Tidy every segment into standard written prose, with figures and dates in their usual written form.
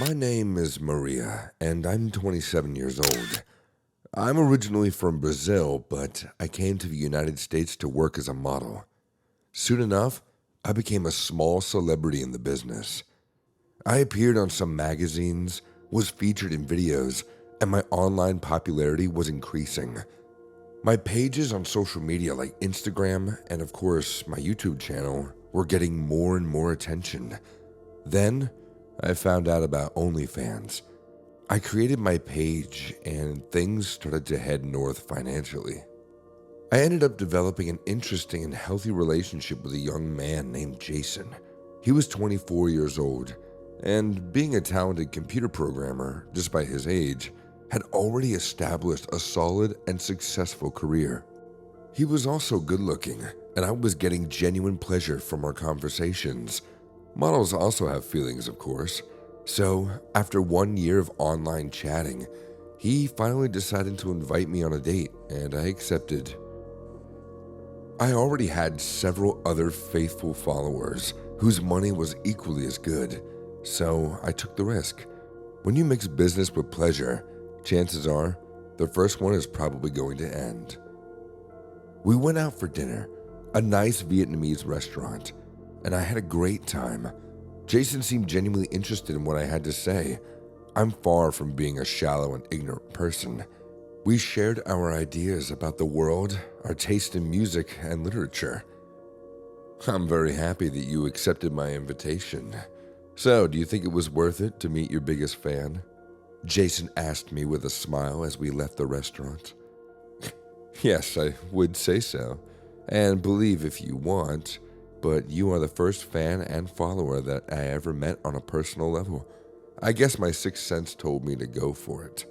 My name is Maria, and I'm 27 years old. I'm originally from Brazil, but I came to the United States to work as a model. Soon enough, I became a small celebrity in the business. I appeared on some magazines, was featured in videos, and my online popularity was increasing. My pages on social media like Instagram and, of course, my YouTube channel were getting more and more attention. Then, I found out about OnlyFans. I created my page and things started to head north financially. I ended up developing an interesting and healthy relationship with a young man named Jason. He was 24 years old, and being a talented computer programmer, despite his age, had already established a solid and successful career. He was also good looking, and I was getting genuine pleasure from our conversations. Models also have feelings, of course. So, after 1 year of online chatting, he finally decided to invite me on a date, and I accepted. I already had several other faithful followers whose money was equally as good, so I took the risk. When you mix business with pleasure, chances are the first one is probably going to end. We went out for dinner, a nice Vietnamese restaurant, and I had a great time. Jason seemed genuinely interested in what I had to say. I'm far from being a shallow and ignorant person. We shared our ideas about the world, our taste in music and literature. I'm very happy that you accepted my invitation. So, do you think it was worth it to meet your biggest fan? Jason asked me with a smile as we left the restaurant. Yes, I would say so. And believe if you want, but you are the first fan and follower that I ever met on a personal level. I guess my sixth sense told me to go for it.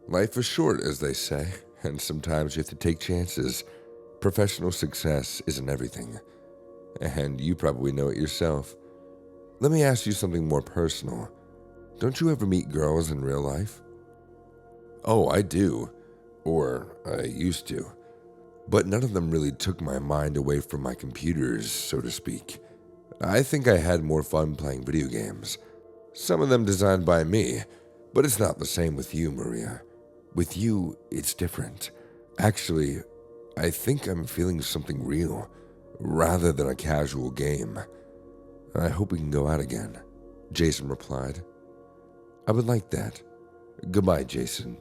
Life is short, as they say, and sometimes you have to take chances. Professional success isn't everything, and you probably know it yourself. Let me ask you something more personal. Don't you ever meet girls in real life? Oh, I do. Or I used to. But none of them really took my mind away from my computers, so to speak. I think I had more fun playing video games. Some of them designed by me, but it's not the same with you, Maria. With you, it's different. Actually, I think I'm feeling something real, rather than a casual game. I hope we can go out again, Jason replied. I would like that. Goodbye, Jason.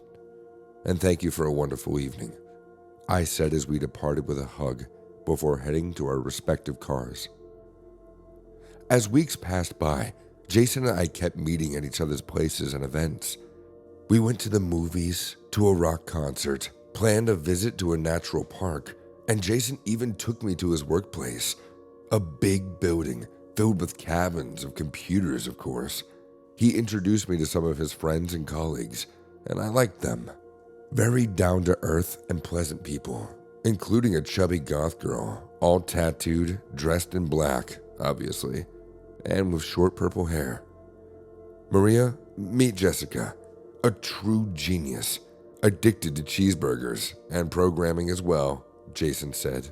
And thank you for a wonderful evening, I said as we departed with a hug before heading to our respective cars. As weeks passed by, Jason and I kept meeting at each other's places and events. We went to the movies, to a rock concert, planned a visit to a natural park, and Jason even took me to his workplace, a big building filled with cabins of computers, of course. He introduced me to some of his friends and colleagues, and I liked them. Very down-to-earth and pleasant people, including a chubby goth girl, all tattooed, dressed in black, obviously, and with short purple hair. Maria, meet Jessica, a true genius, addicted to cheeseburgers and programming as well, Jason said.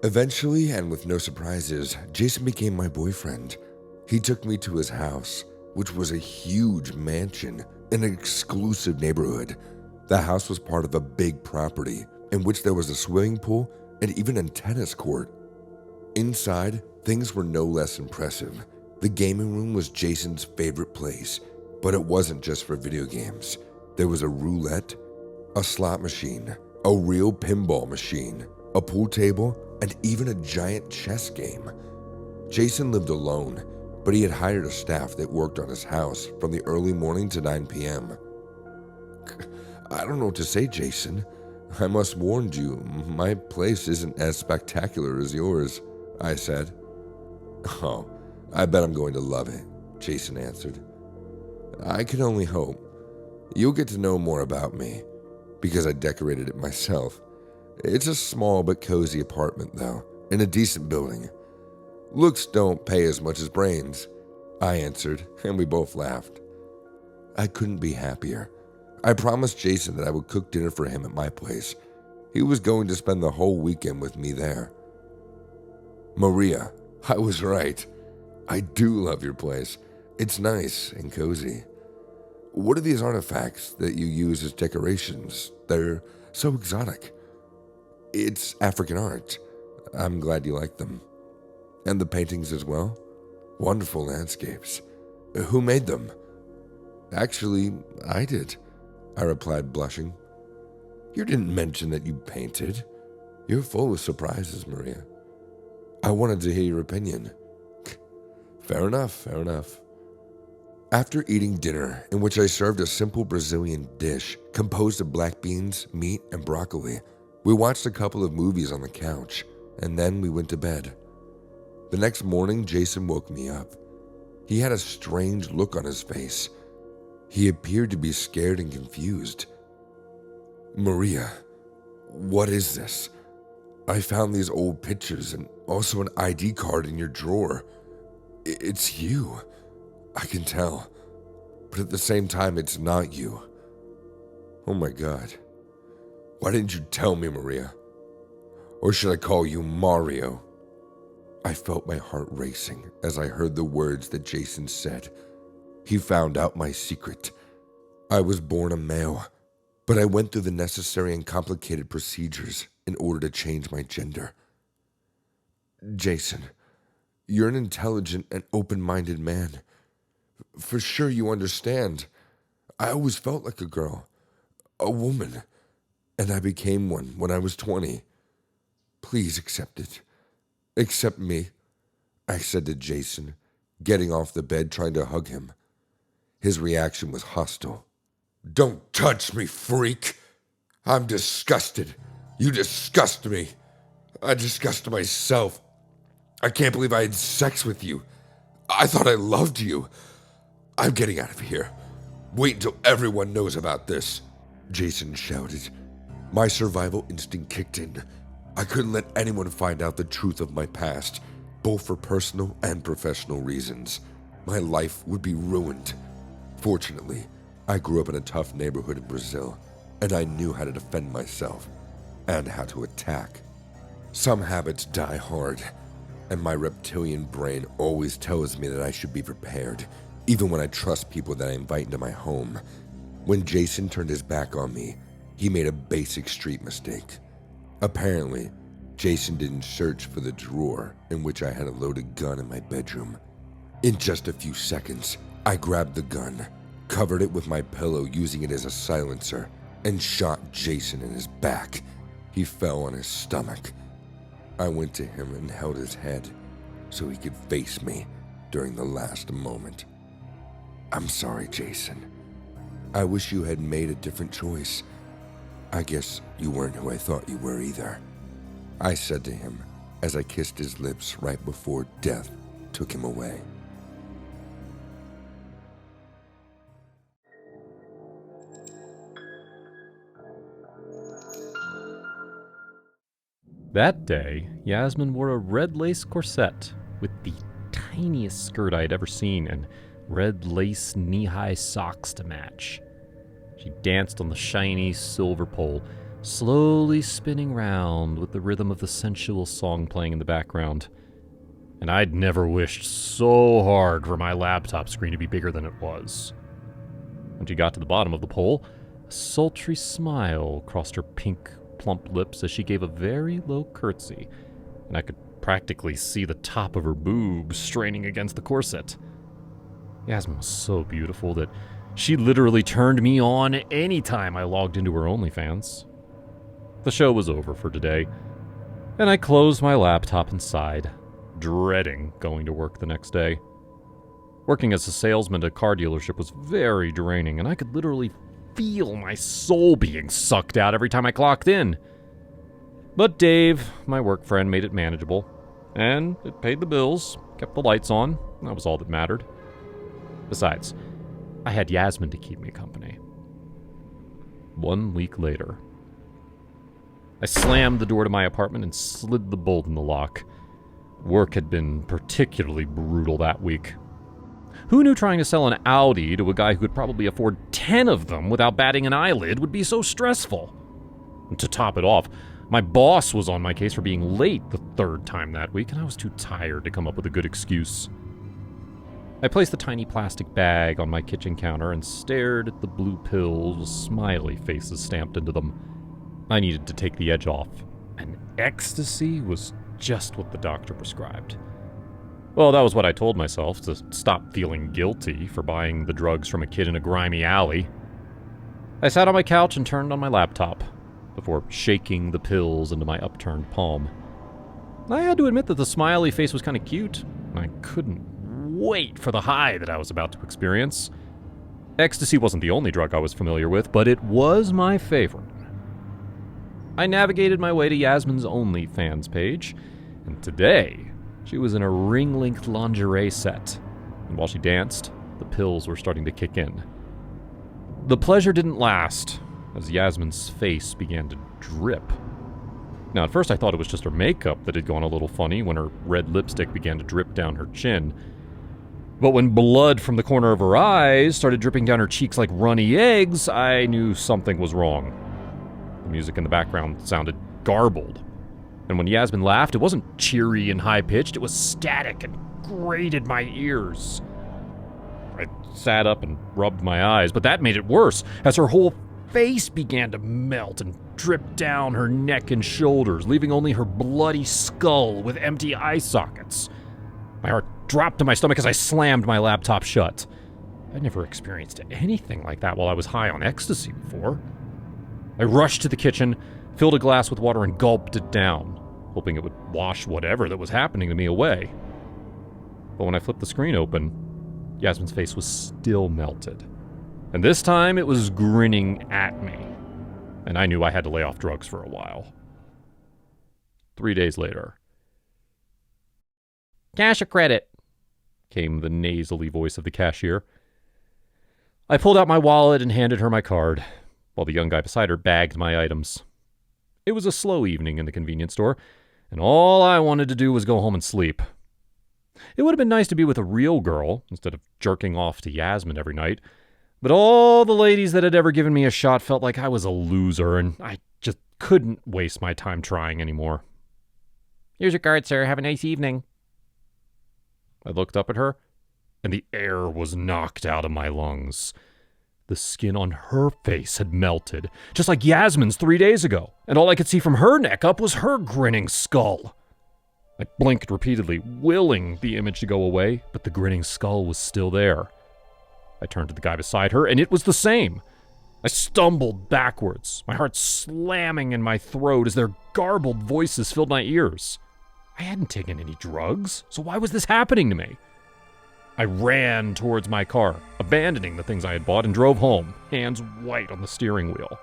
Eventually, and with no surprises, Jason became my boyfriend. He took me to his house, which was a huge mansion in an exclusive neighborhood. The house was part of a big property in which there was a swimming pool and even a tennis court. Inside, things were no less impressive. The gaming room was Jason's favorite place, but it wasn't just for video games. There was a roulette, a slot machine, a real pinball machine, a pool table, and even a giant chess game. Jason lived alone, but he had hired a staff that worked on his house from the early morning to 9 p.m. I don't know what to say, Jason. I must warn you, my place isn't as spectacular as yours, I said. Oh, I bet I'm going to love it, Jason answered. I can only hope. You'll get to know more about me, because I decorated it myself. It's a small but cozy apartment, though, in a decent building. Looks don't pay as much as brains, I answered, and we both laughed. I couldn't be happier. I promised Jason that I would cook dinner for him at my place. He was going to spend the whole weekend with me there. Maria, I was right. I do love your place. It's nice and cozy. What are these artifacts that you use as decorations? They're so exotic. It's African art. I'm glad you like them. And the paintings as well? Wonderful landscapes. Who made them? Actually, I did, I replied, blushing. You didn't mention that you painted. You're full of surprises, Maria. I wanted to hear your opinion. Fair enough. After eating dinner, in which I served a simple Brazilian dish composed of black beans, meat, and broccoli, we watched a couple of movies on the couch, and then we went to bed. The next morning, Jason woke me up. He had a strange look on his face. He appeared to be scared and confused. Maria, what is this? I found these old pictures and also an ID card in your drawer. It's you. I can tell. But at the same time, it's not you. Oh my God. Why didn't you tell me, Maria? Or should I call you Mario? I felt my heart racing as I heard the words that Jason said. He found out my secret. I was born a male, but I went through the necessary and complicated procedures in order to change my gender. Jason, you're an intelligent and open-minded man. For sure you understand. I always felt like a girl, a woman, and I became one when I was 20. Please accept it. Accept me, I said to Jason, getting off the bed trying to hug him. His reaction was hostile. Don't touch me, freak. I'm disgusted. You disgust me. I disgust myself. I can't believe I had sex with you. I thought I loved you. I'm getting out of here. Wait until everyone knows about this, Jason shouted. My survival instinct kicked in. I couldn't let anyone find out the truth of my past, both for personal and professional reasons. My life would be ruined. Fortunately, I grew up in a tough neighborhood in Brazil, and I knew how to defend myself and how to attack. Some habits die hard, and my reptilian brain always tells me that I should be prepared, even when I trust people that I invite into my home. When Jason turned his back on me, he made a basic street mistake. Apparently, Jason didn't search for the drawer in which I had a loaded gun in my bedroom. In just a few seconds, I grabbed the gun, covered it with my pillow using it as a silencer, and shot Jason in his back. He fell on his stomach. I went to him and held his head so he could face me during the last moment. I'm sorry, Jason. I wish you had made a different choice. I guess you weren't who I thought you were either, I said to him as I kissed his lips right before death took him away. That day, Yasmin wore a red lace corset with the tiniest skirt I had ever seen and red lace knee-high socks to match. She danced on the shiny silver pole, slowly spinning round with the rhythm of the sensual song playing in the background. And I'd never wished so hard for my laptop screen to be bigger than it was. When she got to the bottom of the pole, a sultry smile crossed her pink, plump lips as she gave a very low curtsy, and I could practically see the top of her boobs straining against the corset. Yasmin was so beautiful that she literally turned me on anytime I logged into her OnlyFans. The show was over for today, and I closed my laptop and sighed, dreading going to work the next day. Working as a salesman at a car dealership was very draining, and I could literally feel my soul being sucked out every time I clocked in. But Dave, my work friend, made it manageable, and it paid the bills, kept the lights on, and that was all that mattered. Besides, I had Yasmin to keep me company. 1 week later, I slammed the door to my apartment and slid the bolt in the lock. Work had been particularly brutal that week. Who knew trying to sell an Audi to a guy who could probably afford 10 of them without batting an eyelid would be so stressful? And to top it off, my boss was on my case for being late the third time that week, and I was too tired to come up with a good excuse. I placed the tiny plastic bag on my kitchen counter and stared at the blue pills with smiley faces stamped into them. I needed to take the edge off, and ecstasy was just what the doctor prescribed. Well, that was what I told myself, to stop feeling guilty for buying the drugs from a kid in a grimy alley. I sat on my couch and turned on my laptop before shaking the pills into my upturned palm. I had to admit that the smiley face was kind of cute. I couldn't wait for the high that I was about to experience. Ecstasy wasn't the only drug I was familiar with, but it was my favorite. I navigated my way to Yasmin's OnlyFans page, and today she was in a ring-linked lingerie set, and while she danced, the pills were starting to kick in. The pleasure didn't last, as Yasmin's face began to drip. Now, at first I thought it was just her makeup that had gone a little funny when her red lipstick began to drip down her chin. But when blood from the corner of her eyes started dripping down her cheeks like runny eggs, I knew something was wrong. The music in the background sounded garbled. And when Yasmin laughed, it wasn't cheery and high-pitched, it was static and grated my ears. I sat up and rubbed my eyes, but that made it worse, as her whole face began to melt and drip down her neck and shoulders, leaving only her bloody skull with empty eye sockets. My heart dropped to my stomach as I slammed my laptop shut. I'd never experienced anything like that while I was high on ecstasy before. I rushed to the kitchen, filled a glass with water, and gulped it down, hoping it would wash whatever that was happening to me away. But when I flipped the screen open, Yasmin's face was still melted. And this time it was grinning at me, and I knew I had to lay off drugs for a while. 3 days later. "Cash or credit?" came the nasally voice of the cashier. I pulled out my wallet and handed her my card, while the young guy beside her bagged my items. It was a slow evening in the convenience store, and all I wanted to do was go home and sleep. It would have been nice to be with a real girl, instead of jerking off to Yasmin every night, but all the ladies that had ever given me a shot felt like I was a loser, and I just couldn't waste my time trying anymore. "Here's your card, sir. Have a nice evening." I looked up at her, and the air was knocked out of my lungs. The skin on her face had melted, just like Yasmin's 3 days ago, and all I could see from her neck up was her grinning skull. I blinked repeatedly, willing the image to go away, but the grinning skull was still there. I turned to the guy beside her, and it was the same. I stumbled backwards, my heart slamming in my throat as their garbled voices filled my ears. I hadn't taken any drugs, so why was this happening to me? I ran towards my car, abandoning the things I had bought, and drove home, hands white on the steering wheel.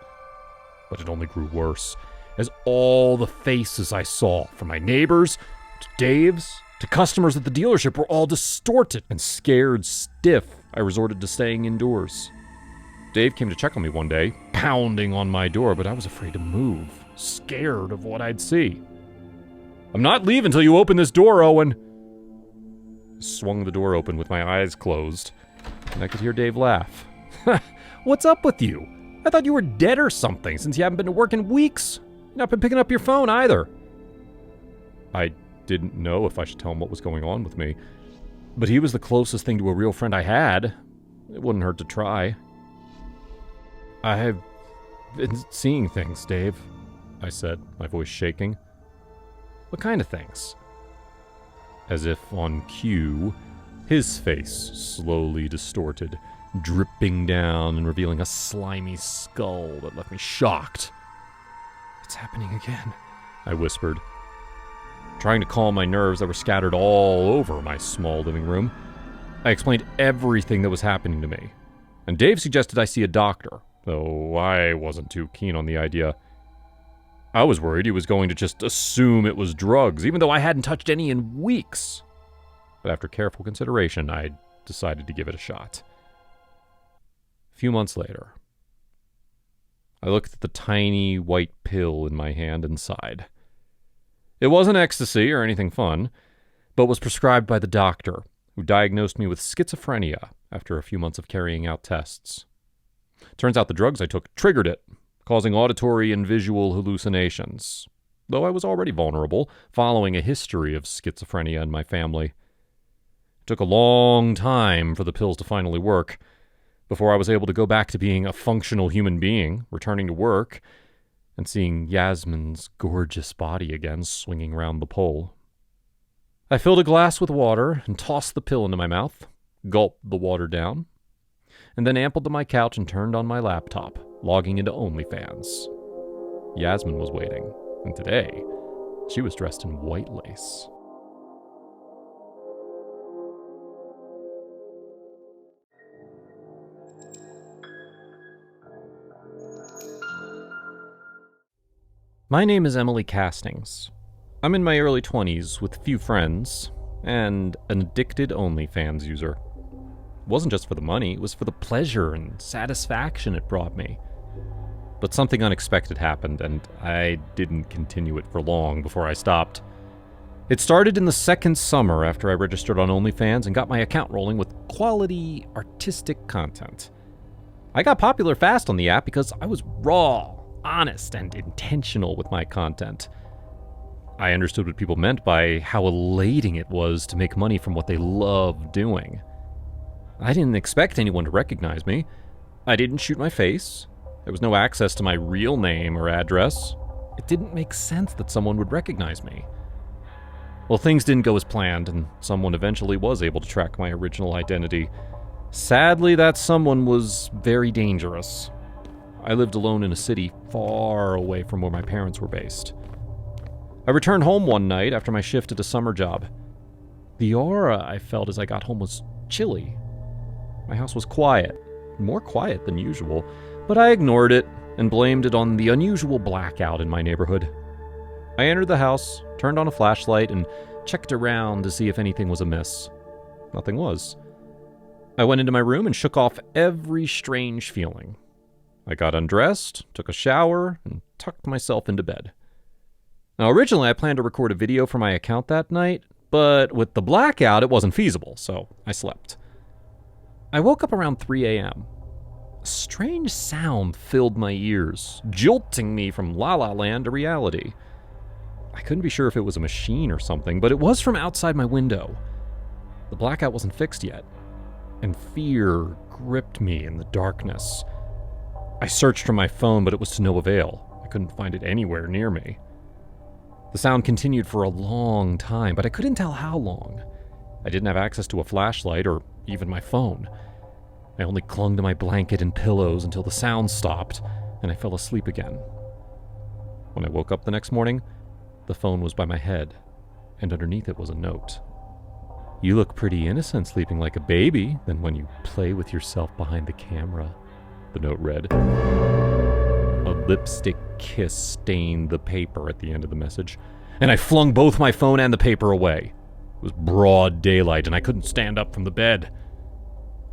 But it only grew worse, as all the faces I saw, from my neighbors to Dave's to customers at the dealership, were all distorted, and scared stiff, I resorted to staying indoors. Dave came to check on me one day, pounding on my door, but I was afraid to move, scared of what I'd see. "I'm not leaving until you open this door, Owen." I swung the door open with my eyes closed, and I could hear Dave laugh. "What's up with you? I thought you were dead or something, since you haven't been to work in weeks. You've not been picking up your phone either." I didn't know if I should tell him what was going on with me, but he was the closest thing to a real friend I had. It wouldn't hurt to try. "I've been seeing things, Dave," I said, my voice shaking. "What kind of things?" As if on cue, his face slowly distorted, dripping down and revealing a slimy skull that left me shocked. "It's happening again," I whispered, trying to calm my nerves that were scattered all over my small living room. I explained everything that was happening to me, and Dave suggested I see a doctor, though I wasn't too keen on the idea. I was worried he was going to just assume it was drugs, even though I hadn't touched any in weeks. But after careful consideration, I decided to give it a shot. A few months later, I looked at the tiny white pill in my hand and sighed. It wasn't ecstasy or anything fun, but was prescribed by the doctor, who diagnosed me with schizophrenia after a few months of carrying out tests. Turns out the drugs I took triggered it, causing auditory and visual hallucinations, though I was already vulnerable, following a history of schizophrenia in my family. took a long time for the pills to finally work before I was able to go back to being a functional human being, returning to work, and seeing Yasmin's gorgeous body again swinging around the pole. I filled a glass with water and tossed the pill into my mouth, gulped the water down, and then ambled to my couch and turned on my laptop, logging into OnlyFans. Yasmin was waiting, and today, she was dressed in white lace. My name is Emily Castings. I'm in my early 20s with few friends and an addicted OnlyFans user. It wasn't just for the money, it was for the pleasure and satisfaction it brought me. But something unexpected happened, and I didn't continue it for long before I stopped. It started in the second summer after I registered on OnlyFans and got my account rolling with quality, artistic content. I got popular fast on the app because I was raw, honest, and intentional with my content. I understood what people meant by how elating it was to make money from what they love doing. I didn't expect anyone to recognize me. I didn't shoot my face. There was no access to my real name or address. It didn't make sense that someone would recognize me. Well, things didn't go as planned, and someone eventually was able to track my original identity. Sadly, that someone was very dangerous. I lived alone in a city far away from where my parents were based. I returned home one night after my shift at a summer job. The aura I felt as I got home was chilly. My house was quiet, more quiet than usual, but I ignored it and blamed it on the unusual blackout in my neighborhood. I entered the house, turned on a flashlight, and checked around to see if anything was amiss. Nothing was. I went into my room and shook off every strange feeling. I got undressed, took a shower, and tucked myself into bed. Now, originally I planned to record a video for my account that night, but with the blackout, it wasn't feasible, so I slept. I woke up around 3 a.m. A strange sound filled my ears, jolting me from La La Land to reality. I couldn't be sure if it was a machine or something, but it was from outside my window. The blackout wasn't fixed yet, and fear gripped me in the darkness. I searched for my phone, but it was to no avail. I couldn't find it anywhere near me. The sound continued for a long time, but I couldn't tell how long. I didn't have access to a flashlight or even my phone. I only clung to my blanket and pillows until the sound stopped, and I fell asleep again. When I woke up the next morning, the phone was by my head, and underneath it was a note. "You look pretty innocent sleeping like a baby than when you play with yourself behind the camera," the note read. A lipstick kiss stained the paper at the end of the message, and I flung both my phone and the paper away. It was broad daylight, and I couldn't stand up from the bed.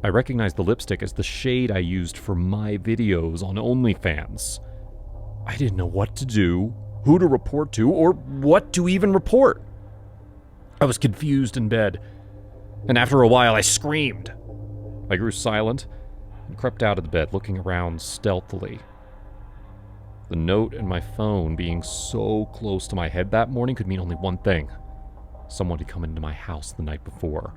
I recognized the lipstick as the shade I used for my videos on OnlyFans. I didn't know what to do, who to report to, or what to even report. I was confused in bed, and after a while I screamed. I grew silent and crept out of the bed, looking around stealthily. The note and my phone being so close to my head that morning could mean only one thing. Someone had come into my house the night before.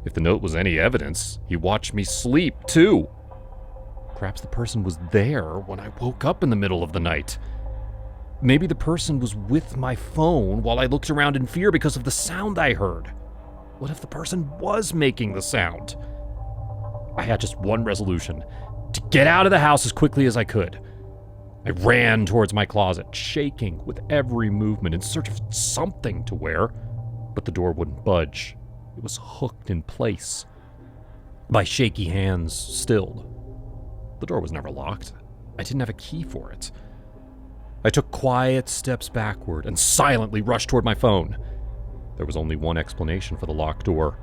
If the note was any evidence, he watched me sleep, too. Perhaps the person was there when I woke up in the middle of the night. Maybe the person was with my phone while I looked around in fear because of the sound I heard. What if the person was making the sound? I had just one resolution: to get out of the house as quickly as I could. I ran towards my closet, shaking with every movement in search of something to wear, but the door wouldn't budge. It was hooked in place. My shaky hands stilled. The door was never locked. I didn't have a key for it. I took quiet steps backward and silently rushed toward my phone. There was only one explanation for the locked door.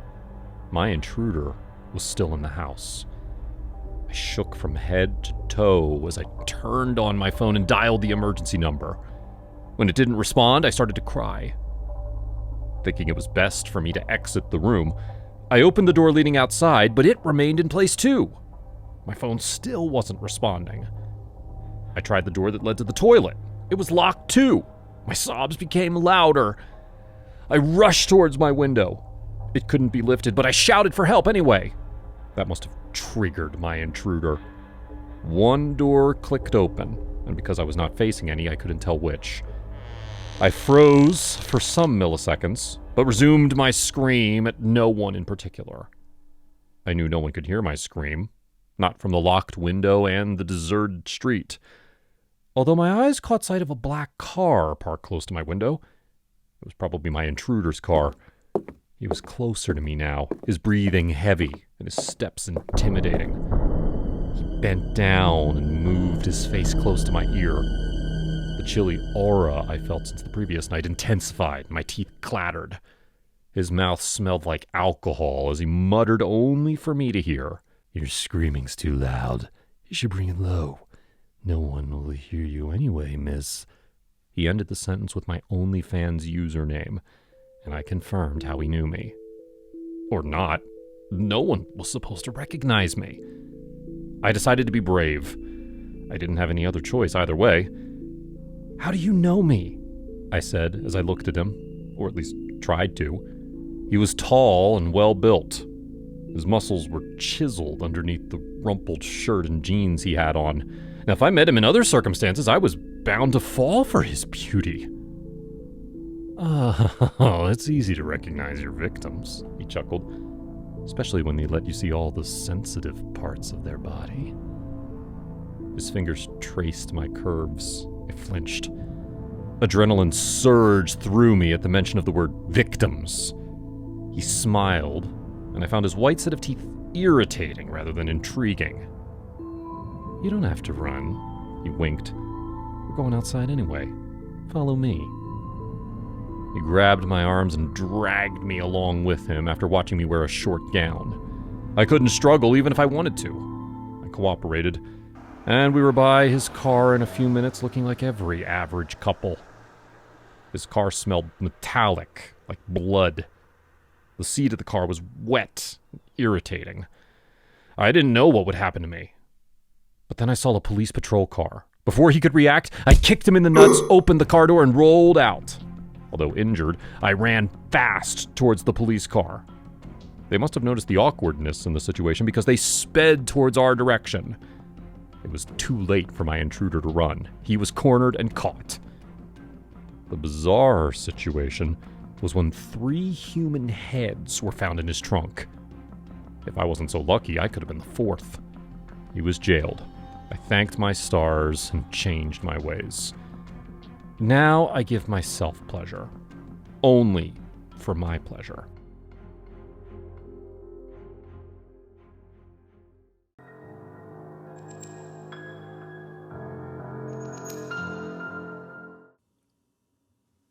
My intruder was still in the house. I shook from head to toe as I turned on my phone and dialed the emergency number. When it didn't respond, I started to cry. Thinking it was best for me to exit the room, I opened the door leading outside, but it remained in place too. My phone still wasn't responding. I tried the door that led to the toilet. It was locked too. My sobs became louder. I rushed towards my window. It couldn't be lifted, but I shouted for help anyway. That must have triggered my intruder. One door clicked open, and because I was not facing any, I couldn't tell which. I froze for some milliseconds, but resumed my scream at no one in particular. I knew no one could hear my scream, not from the locked window and the deserted street. Although my eyes caught sight of a black car parked close to my window. It was probably my intruder's car. He was closer to me now, his breathing heavy and his steps intimidating. He bent down and moved his face close to my ear. The chilly aura I felt since the previous night intensified, my teeth clattered. His mouth smelled like alcohol as he muttered only for me to hear. "Your screaming's too loud. You should bring it low. No one will hear you anyway, miss." He ended the sentence with my OnlyFans username, and I confirmed how he knew me. Or not. No one was supposed to recognize me. I decided to be brave. I didn't have any other choice either way. "How do you know me?" I said as I looked at him, or at least tried to. He was tall and well-built. His muscles were chiseled underneath the rumpled shirt and jeans he had on. Now, if I met him in other circumstances, I was bound to fall for his beauty. "Oh, it's easy to recognize your victims," he chuckled, "especially when they let you see all the sensitive parts of their body." His fingers traced my curves. I flinched. Adrenaline surged through me at the mention of the word victims. He smiled, and I found his white set of teeth irritating rather than intriguing. "You don't have to run," he winked. "We're going outside anyway. Follow me." He grabbed my arms and dragged me along with him after watching me wear a short gown. I couldn't struggle even if I wanted to. I cooperated, and we were by his car in a few minutes looking like every average couple. His car smelled metallic, like blood. The seat of the car was wet and irritating. I didn't know what would happen to me. But then I saw a police patrol car. Before he could react, I kicked him in the nuts, opened the car door, and rolled out. Although injured, I ran fast towards the police car. They must have noticed the awkwardness in the situation because they sped towards our direction. It was too late for my intruder to run. He was cornered and caught. The bizarre situation was when 3 human heads were found in his trunk. If I wasn't so lucky, I could have been the 4th. He was jailed. I thanked my stars and changed my ways. Now I give myself pleasure. Only for my pleasure.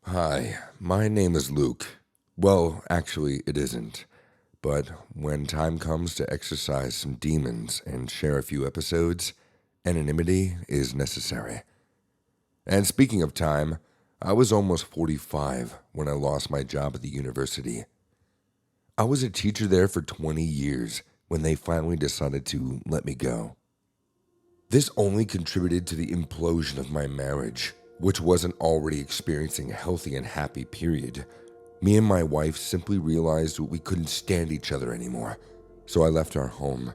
Hi, my name is Luke. Well, actually, it isn't. But when time comes to exercise some demons and share a few episodes, anonymity is necessary. And speaking of time, I was almost 45 when I lost my job at the university. I was a teacher there for 20 years when they finally decided to let me go. This only contributed to the implosion of my marriage, which wasn't already experiencing a healthy and happy period. Me and my wife simply realized we couldn't stand each other anymore, so I left our home.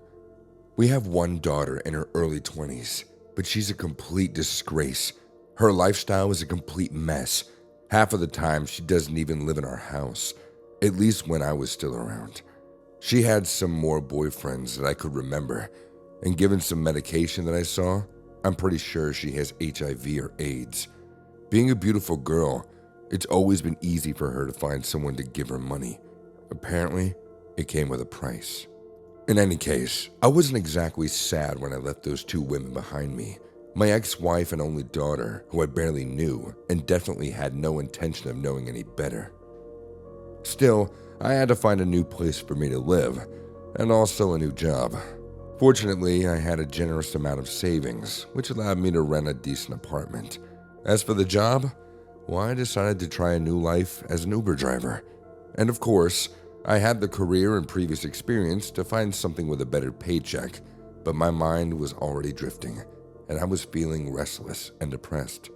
We have one daughter in her early 20s, but she's a complete disgrace. Her lifestyle is a complete mess. Half of the time, she doesn't even live in our house, at least when I was still around. She had some more boyfriends that I could remember, and given some medication that I saw, I'm pretty sure she has HIV or AIDS. Being a beautiful girl, it's always been easy for her to find someone to give her money. Apparently, it came with a price. In any case, I wasn't exactly sad when I left those 2 women behind me. My ex-wife and only daughter, who I barely knew, and definitely had no intention of knowing any better. Still, I had to find a new place for me to live, and also a new job. Fortunately, I had a generous amount of savings, which allowed me to rent a decent apartment. As for the job, well, I decided to try a new life as an Uber driver. And of course, I had the career and previous experience to find something with a better paycheck, but my mind was already drifting, and I was feeling restless and depressed.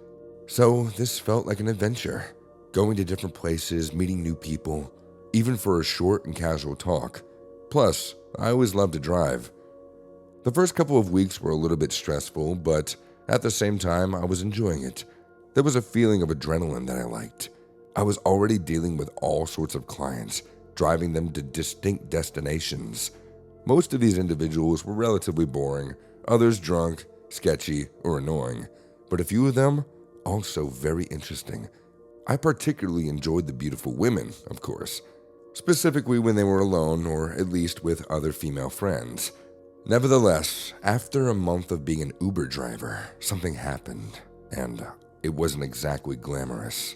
So this felt like an adventure, going to different places, meeting new people. even for a short and casual talk. Plus, I always loved to drive. The first couple of weeks were a little bit stressful, but at the same time, I was enjoying it. There was a feeling of adrenaline that I liked. I was already dealing with all sorts of clients, driving them to distinct destinations. Most of these individuals were relatively boring, others drunk, sketchy, or annoying, but a few of them also very interesting. I particularly enjoyed the beautiful women, of course, specifically when they were alone or at least with other female friends. Nevertheless, after a month of being an Uber driver, something happened, and it wasn't exactly glamorous.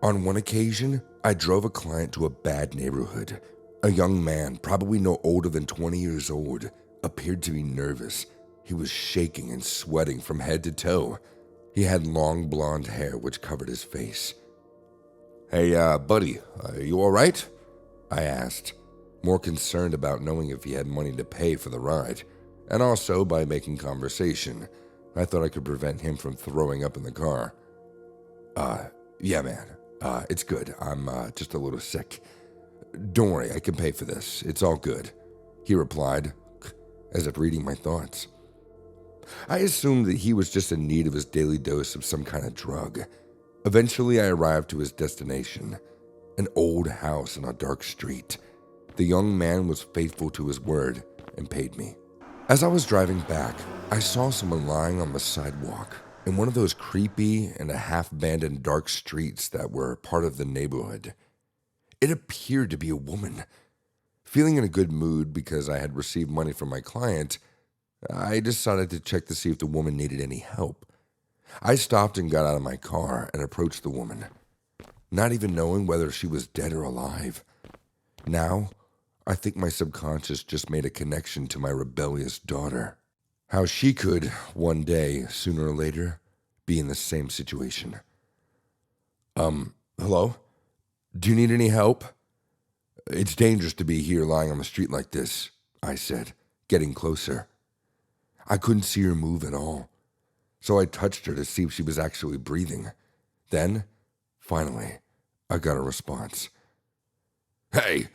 On one occasion, I drove a client to a bad neighborhood. A young man, probably no older than 20 years old, appeared to be nervous. He was shaking and sweating from head to toe. He had long blonde hair which covered his face. "Hey, buddy, you all right?" I asked, more concerned about knowing if he had money to pay for the ride, and also by making conversation. I thought I could prevent him from throwing up in the car. Yeah, man, it's good. I'm just a little sick. Don't worry, I can pay for this. It's all good," he replied, as if reading my thoughts. I assumed that he was just in need of his daily dose of some kind of drug. Eventually, I arrived to his destination, an old house on a dark street. The young man was faithful to his word and paid me. As I was driving back, I saw someone lying on the sidewalk in one of those creepy and a half-abandoned dark streets that were part of the neighborhood. It appeared to be a woman. Feeling in a good mood because I had received money from my client, I decided to check to see if the woman needed any help. I stopped and got out of my car and approached the woman, not even knowing whether she was dead or alive. Now, I think my subconscious just made a connection to my rebellious daughter. How she could, one day, sooner or later, be in the same situation. Hello? Do you need any help? It's dangerous to be here lying on the street like this, I said, getting closer. I couldn't see her move at all, so I touched her to see if she was actually breathing. Then, finally, I got a response. "Hey,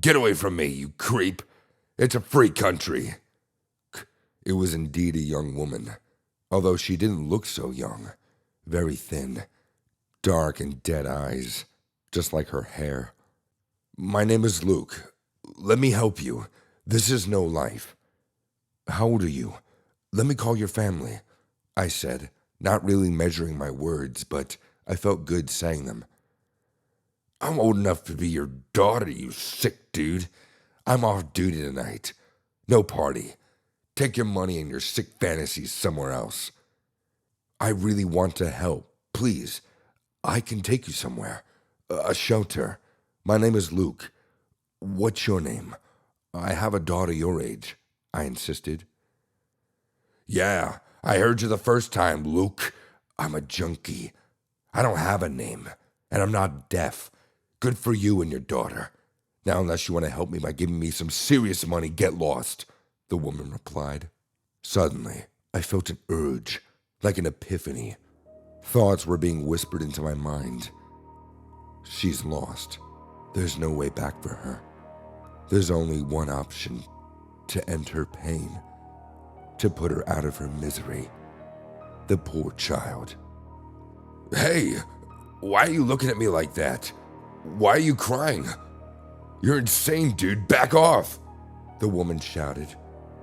get away from me, you creep. It's a free country." It was indeed a young woman, although she didn't look so young. Very thin, dark and dead eyes, just like her hair. "My name is Luke. Let me help you. This is no life." "How old are you? Let me call your family," I said, not really measuring my words, but I felt good saying them. "I'm old enough to be your daughter, you sick dude. I'm off duty tonight. No party. Take your money and your sick fantasies somewhere else." "I really want to help. Please, I can take you somewhere. A shelter. My name is Luke. What's your name? I have a daughter your age," I insisted. "Yeah, I heard you the first time, Luke. I'm a junkie. I don't have a name, and I'm not deaf. Good for you and your daughter. Now, unless you want to help me by giving me some serious money, get lost," the woman replied. Suddenly, I felt an urge, like an epiphany. Thoughts were being whispered into my mind. She's lost. There's no way back for her. There's only one option: to end her pain, to put her out of her misery. The poor child. "Hey, why are you looking at me like that? Why are you crying? You're insane, dude. Back off," the woman shouted,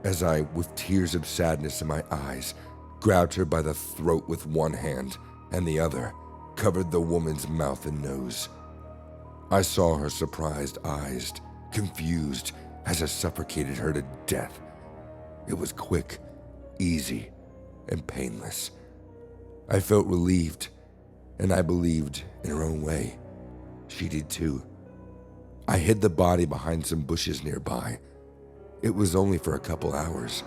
as I, with tears of sadness in my eyes, grabbed her by the throat with one hand and the other covered the woman's mouth and nose. I saw her surprised eyes, confused, as I suffocated her to death. It was quick, easy, and painless. I felt relieved, and I believed, in her own way, she did too. I hid the body behind some bushes nearby. It was only for a couple hours.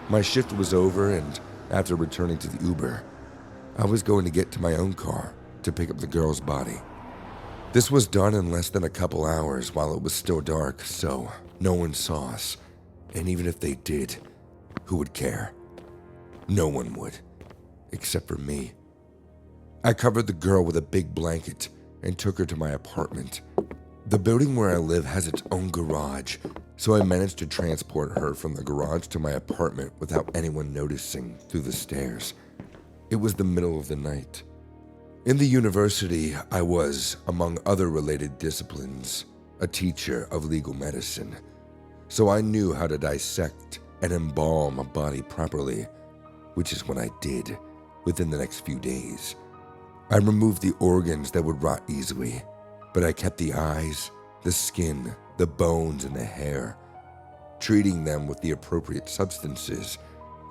My shift was over, and after returning to the Uber, I was going to get to my own car to pick up the girl's body. This was done in less than a couple hours while it was still dark, so no one saw us. And even if they did, who would care? No one would, except for me. I covered the girl with a big blanket and took her to my apartment. The building where I live has its own garage, so I managed to transport her from the garage to my apartment without anyone noticing through the stairs. It was the middle of the night. In the university, I was, among other related disciplines, a teacher of legal medicine, so I knew how to dissect and embalm a body properly, which is what I did within the next few days. I removed the organs that would rot easily, but I kept the eyes, the skin, the bones, and the hair, treating them with the appropriate substances.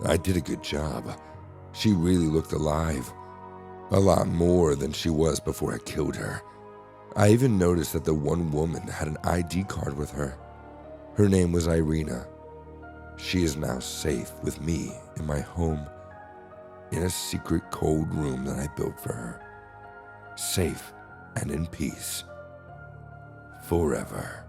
I did a good job. She really looked alive, a lot more than she was before I killed her. I even noticed that the one woman had an ID card with her. Her name was Irina. She is now safe with me in my home, in a secret cold room that I built for her. Safe and in peace. Forever.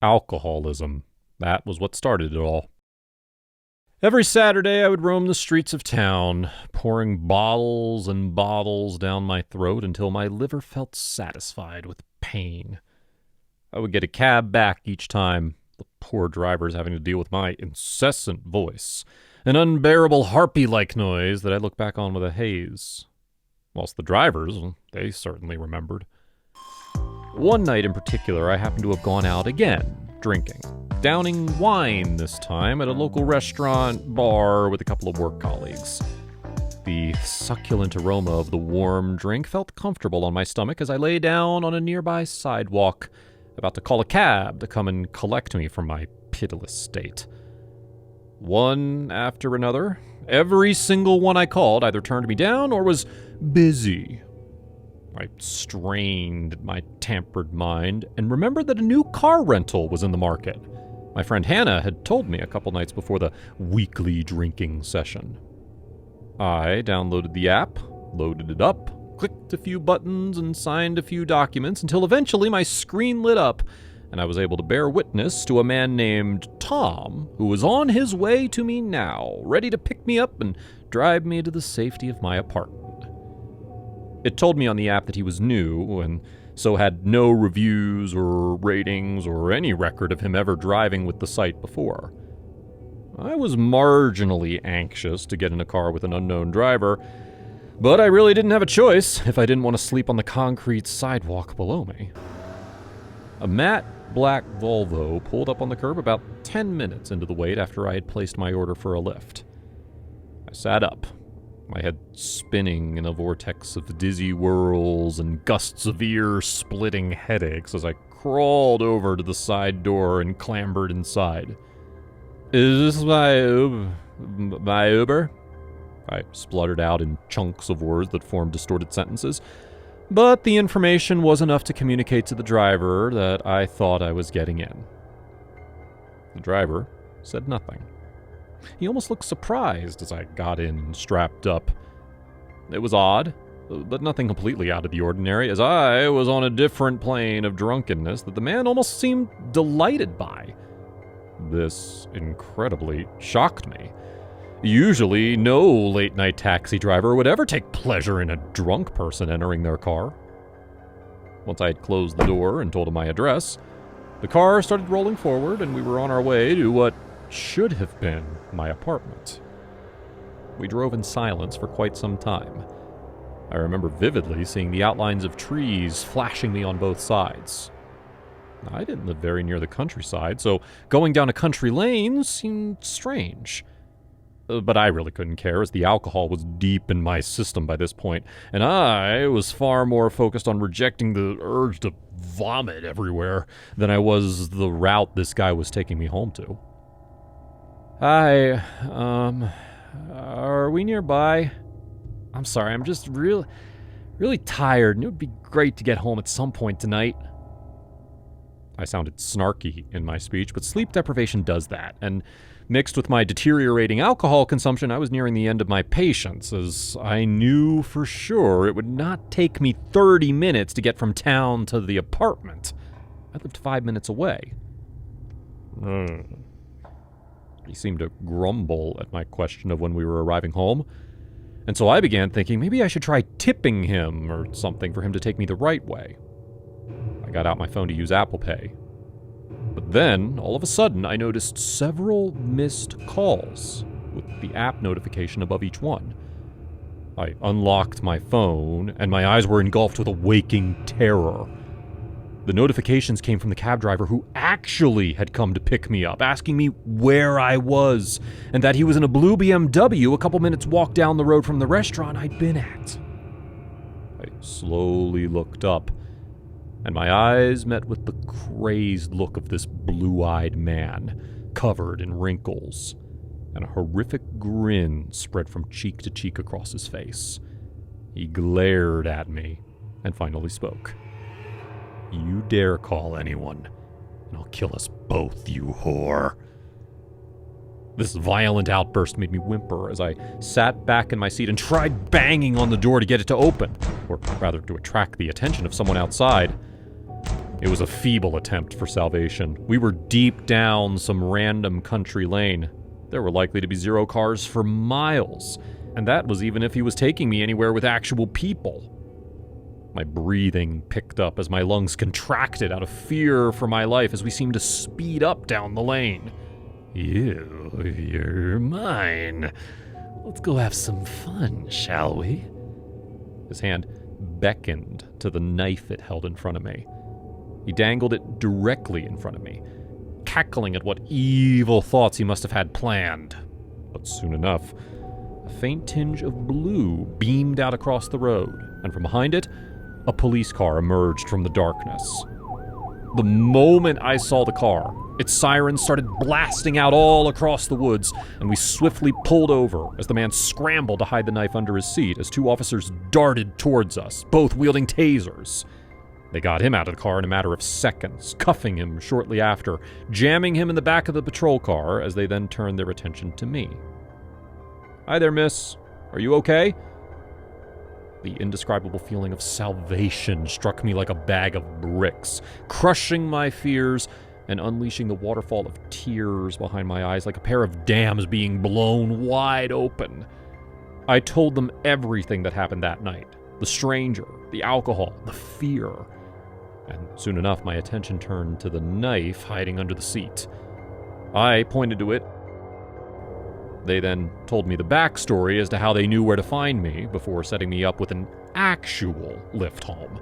Alcoholism. That was what started it all. Every Saturday, I would roam the streets of town, pouring bottles and bottles down my throat until my liver felt satisfied with pain. I would get a cab back each time, the poor drivers having to deal with my incessant voice, an unbearable harpy-like noise that I look back on with a haze. Whilst the drivers, they certainly remembered. One night in particular, I happened to have gone out again, drinking, downing wine this time at a local restaurant bar with a couple of work colleagues. The succulent aroma of the warm drink felt comfortable on my stomach as I lay down on a nearby sidewalk, about to call a cab to come and collect me from my pitiless state. One after another, every single one I called either turned me down or was busy. I strained my tampered mind and remembered that a new car rental was in the market. My friend Hannah had told me a couple nights before the weekly drinking session. I downloaded the app, loaded it up, clicked a few buttons, and signed a few documents until eventually my screen lit up and I was able to bear witness to a man named Tom who was on his way to me now, ready to pick me up and drive me to the safety of my apartment. It told me on the app that he was new, and so had no reviews or ratings or any record of him ever driving with the site before. I was marginally anxious to get in a car with an unknown driver, but I really didn't have a choice if I didn't want to sleep on the concrete sidewalk below me. A matte black Volvo pulled up on the curb about 10 minutes into the wait after I had placed my order for a lift. I sat up, my head spinning in a vortex of dizzy whirls and gusts of ear-splitting headaches as I crawled over to the side door and clambered inside. "Is this my Uber?" I spluttered out in chunks of words that formed distorted sentences, but the information was enough to communicate to the driver that I thought I was getting in. The driver said nothing. He almost looked surprised as I got in and strapped up. It was odd, but nothing completely out of the ordinary, as I was on a different plane of drunkenness that the man almost seemed delighted by. This incredibly shocked me. Usually, no late-night taxi driver would ever take pleasure in a drunk person entering their car. Once I had closed the door and told him my address, the car started rolling forward and we were on our way to what should have been my apartment. We drove in silence for quite some time. I remember vividly seeing the outlines of trees flashing me on both sides. I didn't live very near the countryside, so going down a country lane seemed strange. But I really couldn't care, as the alcohol was deep in my system by this point, and I was far more focused on rejecting the urge to vomit everywhere than I was the route this guy was taking me home to. "Hi, are we nearby? I'm sorry, I'm just really tired, and it would be great to get home at some point tonight." I sounded snarky in my speech, but sleep deprivation does that, and mixed with my deteriorating alcohol consumption, I was nearing the end of my patience, as I knew for sure it would not take me 30 minutes to get from town to the apartment. I lived 5 minutes away. He seemed to grumble at my question of when we were arriving home, and so I began thinking maybe I should try tipping him or something for him to take me the right way. I got out my phone to use Apple Pay. But then, all of a sudden, I noticed several missed calls with the app notification above each one. I unlocked my phone, and my eyes were engulfed with a waking terror. The notifications came from the cab driver who actually had come to pick me up, asking me where I was, and that he was in a blue BMW a couple minutes walk down the road from the restaurant I'd been at. I slowly looked up, and my eyes met with the crazed look of this blue-eyed man, covered in wrinkles, and a horrific grin spread from cheek to cheek across his face. He glared at me and finally spoke. "You dare call anyone, and I'll kill us both, you whore." This violent outburst made me whimper as I sat back in my seat and tried banging on the door to get it to open, or rather to attract the attention of someone outside. It was a feeble attempt for salvation. We were deep down some random country lane. There were likely to be 0 cars for miles, and that was even if he was taking me anywhere with actual people. My breathing picked up as my lungs contracted out of fear for my life as we seemed to speed up down the lane. You're mine. Let's go have some fun, shall we?" His hand beckoned to the knife it held in front of me. He dangled it directly in front of me, cackling at what evil thoughts he must have had planned. But soon enough, a faint tinge of blue beamed out across the road, and from behind it, a police car emerged from the darkness. The moment I saw the car, its sirens started blasting out all across the woods, and we swiftly pulled over as the man scrambled to hide the knife under his seat as 2 officers darted towards us, both wielding tasers. They got him out of the car in a matter of seconds, cuffing him shortly after, jamming him in the back of the patrol car as they then turned their attention to me. "Hi there, miss. Are you okay?" The indescribable feeling of salvation struck me like a bag of bricks, crushing my fears and unleashing the waterfall of tears behind my eyes like a pair of dams being blown wide open. I told them everything that happened that night. The stranger, the alcohol, the fear. And soon enough, my attention turned to the knife hiding under the seat. I pointed to it. They then told me the backstory as to how they knew where to find me before setting me up with an actual lift home.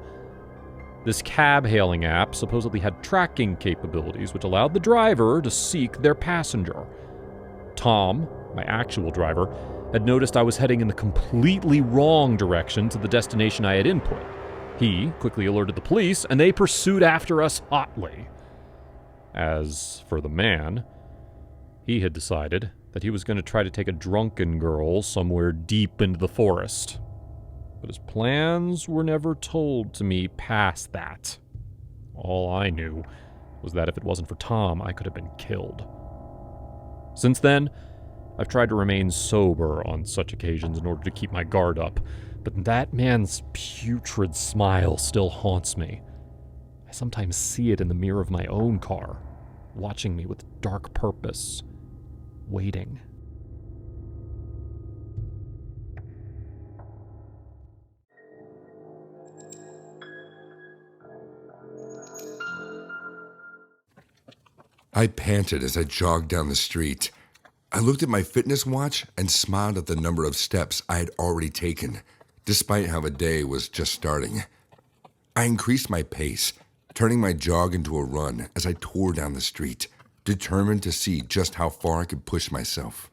This cab-hailing app supposedly had tracking capabilities which allowed the driver to seek their passenger. Tom, my actual driver, had noticed I was heading in the completely wrong direction to the destination I had input. He quickly alerted the police, and they pursued after us hotly. As for the man, he had decided that he was going to try to take a drunken girl somewhere deep into the forest. But his plans were never told to me past that. All I knew was that if it wasn't for Tom, I could have been killed. Since then, I've tried to remain sober on such occasions in order to keep my guard up, but that man's putrid smile still haunts me. I sometimes see it in the mirror of my own car, watching me with dark purpose, waiting. I panted as I jogged down the street. I looked at my fitness watch and smiled at the number of steps I had already taken, despite how the day was just starting. I increased my pace, turning my jog into a run as I tore down the street, determined to see just how far I could push myself.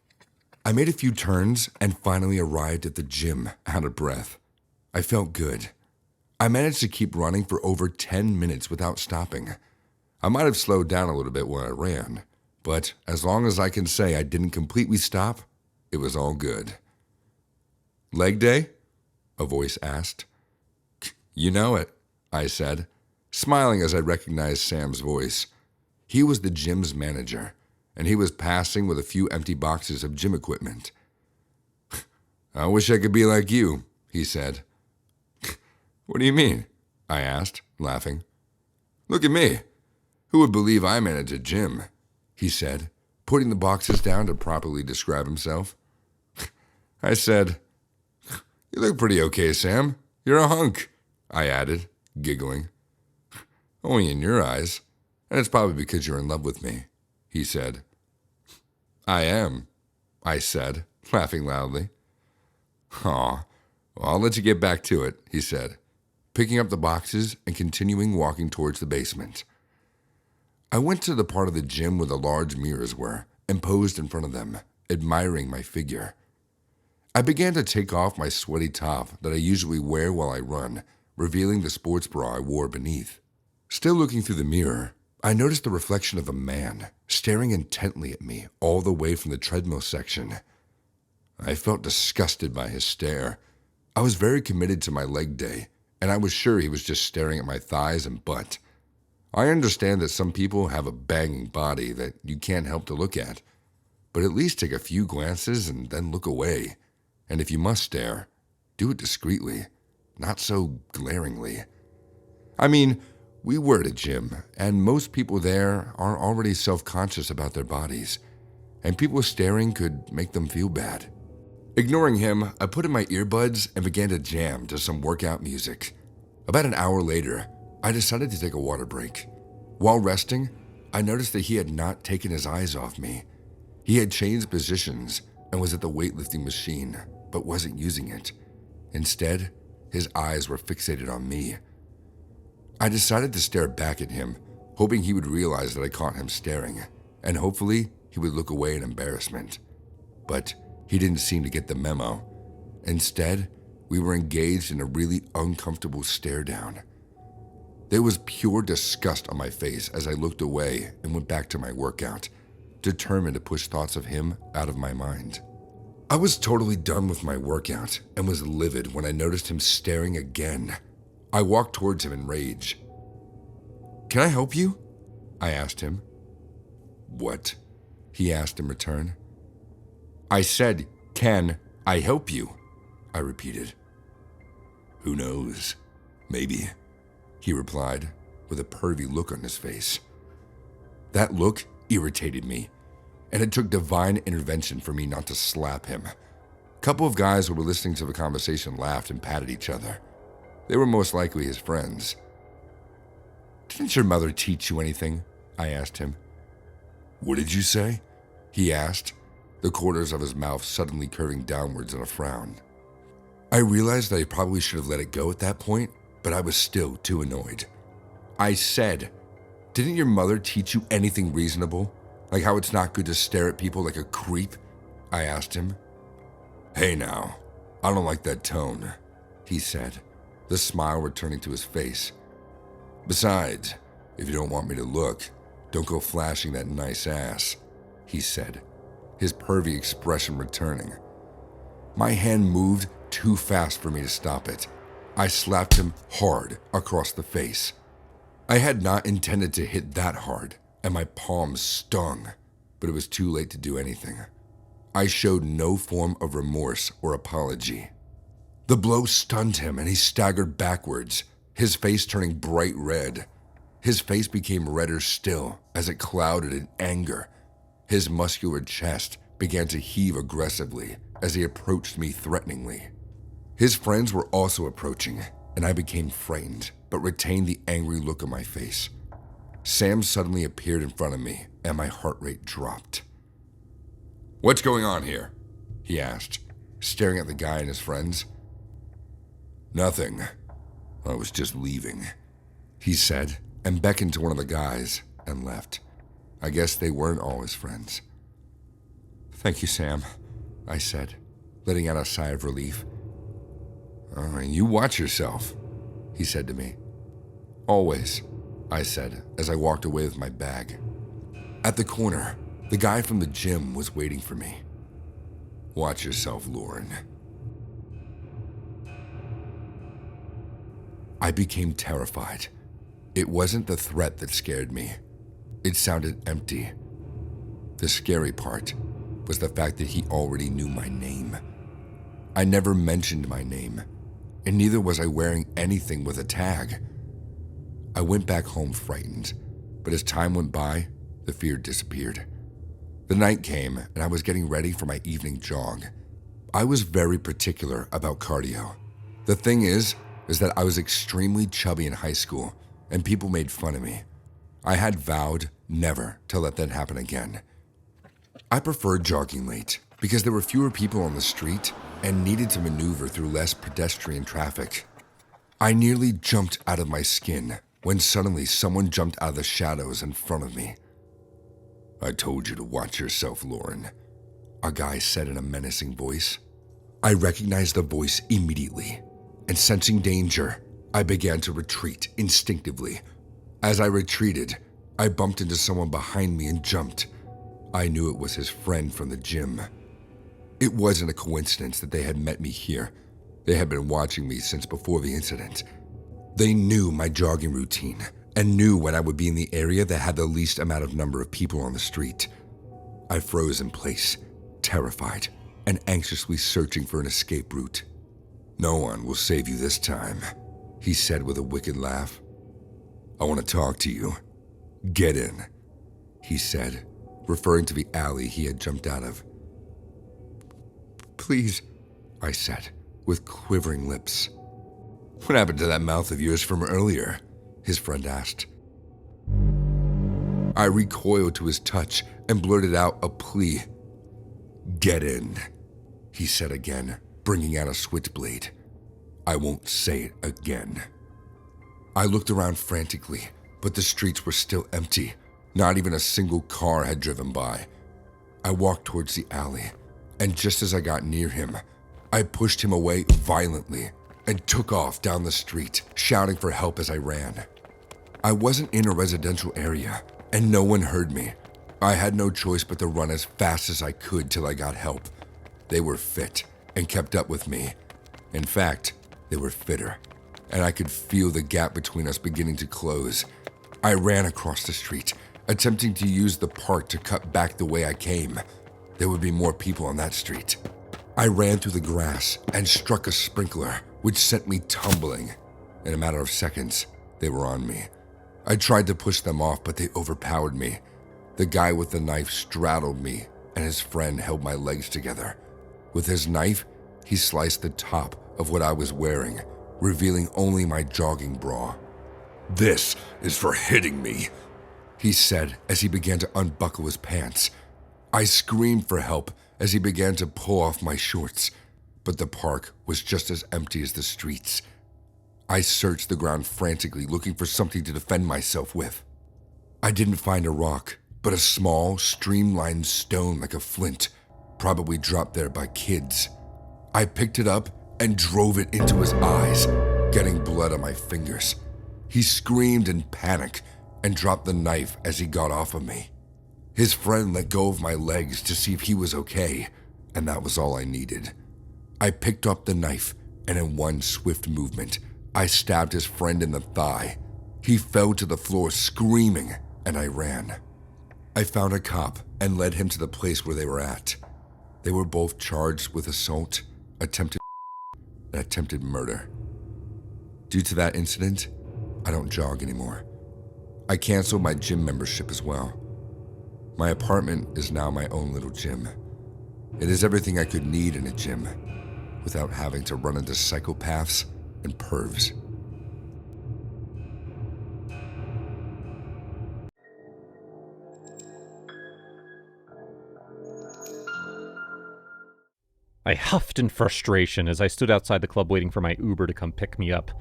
I made a few turns and finally arrived at the gym, out of breath. I felt good. I managed to keep running for over 10 minutes without stopping. I might have slowed down a little bit when I ran, but as long as I can say I didn't completely stop, it was all good. "Leg day?" a voice asked. "You know it," I said, smiling as I recognized Sam's voice. He was the gym's manager, and he was passing with a few empty boxes of gym equipment. "I wish I could be like you," he said. "What do you mean?" I asked, laughing. "Look at me. Who would believe I manage a gym?" he said, putting the boxes down to properly describe himself. I said, "You look pretty okay, Sam. You're a hunk," I added, giggling. "Only in your eyes, and it's probably because you're in love with me," he said. "I am," I said, laughing loudly. "Aw, well, I'll let you get back to it," he said, picking up the boxes and continuing walking towards the basement. I went to the part of the gym where the large mirrors were and posed in front of them, admiring my figure. I began to take off my sweaty top that I usually wear while I run, revealing the sports bra I wore beneath. Still looking through the mirror, I noticed the reflection of a man staring intently at me all the way from the treadmill section. I felt disgusted by his stare. I was very committed to my leg day, and I was sure he was just staring at my thighs and butt. I understand that some people have a banging body that you can't help to look at, but at least take a few glances and then look away. And if you must stare, do it discreetly, not so glaringly. I mean, we were at a gym, and most people there are already self-conscious about their bodies, and people staring could make them feel bad. Ignoring him, I put in my earbuds and began to jam to some workout music. About an hour later, I decided to take a water break. While resting, I noticed that he had not taken his eyes off me. He had changed positions and was at the weightlifting machine, but wasn't using it. Instead, his eyes were fixated on me. I decided to stare back at him, hoping he would realize that I caught him staring, and hopefully he would look away in embarrassment. But he didn't seem to get the memo. Instead, we were engaged in a really uncomfortable stare down. There was pure disgust on my face as I looked away and went back to my workout, determined to push thoughts of him out of my mind. I was totally done with my workout and was livid when I noticed him staring again. I walked towards him in rage. "Can I help you?" I asked him. "What?" he asked in return. "I said, can I help you?" I repeated. "Who knows? Maybe," he replied with a pervy look on his face. That look irritated me, and it took divine intervention for me not to slap him. A couple of guys who were listening to the conversation laughed and patted each other. They were most likely his friends. "Didn't your mother teach you anything?" I asked him. "What did you say?" he asked, the corners of his mouth suddenly curving downwards in a frown. I realized that I probably should have let it go at that point, but I was still too annoyed. I said, "Didn't your mother teach you anything reasonable? Like how it's not good to stare at people like a creep?" I asked him. "Hey now, I don't like that tone," he said, the smile returning to his face. "Besides, if you don't want me to look, don't go flashing that nice ass," he said, his pervy expression returning. My hand moved too fast for me to stop it. I slapped him hard across the face. I had not intended to hit that hard, and my palms stung, but it was too late to do anything. I showed no form of remorse or apology. The blow stunned him, and he staggered backwards, his face turning bright red. His face became redder still as it clouded in anger. His muscular chest began to heave aggressively as he approached me threateningly. His friends were also approaching, and I became frightened, but retained the angry look on my face. Sam suddenly appeared in front of me, and my heart rate dropped. "What's going on here?" he asked, staring at the guy and his friends. "Nothing. I was just leaving," he said, and beckoned to one of the guys and left. I guess they weren't all his friends. "Thank you, Sam," I said, letting out a sigh of relief. You watch yourself," he said to me. "Always," I said as I walked away with my bag. At the corner, the guy from the gym was waiting for me. "Watch yourself, Lauren." I became terrified. It wasn't the threat that scared me. It sounded empty. The scary part was the fact that he already knew my name. I never mentioned my name, and neither was I wearing anything with a tag. I went back home frightened, but as time went by, the fear disappeared. The night came, and I was getting ready for my evening jog. I was very particular about cardio. The thing is that I was extremely chubby in high school, and people made fun of me. I had vowed never to let that happen again. I preferred jogging late because there were fewer people on the street and needed to maneuver through less pedestrian traffic. I nearly jumped out of my skin when suddenly someone jumped out of the shadows in front of me. "I told you to watch yourself, Lauren," a guy said in a menacing voice. I recognized the voice immediately, and sensing danger, I began to retreat instinctively. As I retreated, I bumped into someone behind me and jumped. I knew it was his friend from the gym. It wasn't a coincidence that they had met me here. They had been watching me since before the incident. They knew my jogging routine and knew when I would be in the area that had the least amount of number of people on the street. I froze in place, terrified, and anxiously searching for an escape route. "No one will save you this time," he said with a wicked laugh. "I want to talk to you. Get in," he said, referring to the alley he had jumped out of. "Please," I said, with quivering lips. "What happened to that mouth of yours from earlier?" his friend asked. I recoiled to his touch and blurted out a plea. "Get in," he said again, bringing out a switchblade. "I won't say it again." I looked around frantically, but the streets were still empty. Not even a single car had driven by. I walked towards the alley, and just as I got near him, I pushed him away violently and took off down the street, shouting for help as I ran. I wasn't in a residential area, and no one heard me. I had no choice but to run as fast as I could till I got help. They were fit and kept up with me. In fact, they were fitter, and I could feel the gap between us beginning to close. I ran across the street, attempting to use the park to cut back the way I came. There would be more people on that street. I ran through the grass and struck a sprinkler, which sent me tumbling. In a matter of seconds, they were on me. I tried to push them off, but they overpowered me. The guy with the knife straddled me, and his friend held my legs together. With his knife, he sliced the top of what I was wearing, revealing only my jogging bra. "This is for hitting me," he said as he began to unbuckle his pants. I screamed for help as he began to pull off my shorts, but the park was just as empty as the streets. I searched the ground frantically, looking for something to defend myself with. I didn't find a rock, but a small, streamlined stone like a flint, probably dropped there by kids. I picked it up and drove it into his eyes, getting blood on my fingers. He screamed in panic and dropped the knife as he got off of me. His friend let go of my legs to see if he was okay, and that was all I needed. I picked up the knife, and in one swift movement, I stabbed his friend in the thigh. He fell to the floor screaming, and I ran. I found a cop and led him to the place where they were at. They were both charged with assault, attempted murder. Due to that incident, I don't jog anymore. I canceled my gym membership as well. My apartment is now my own little gym. It is everything I could need in a gym, without having to run into psychopaths and pervs. I huffed in frustration as I stood outside the club waiting for my Uber to come pick me up.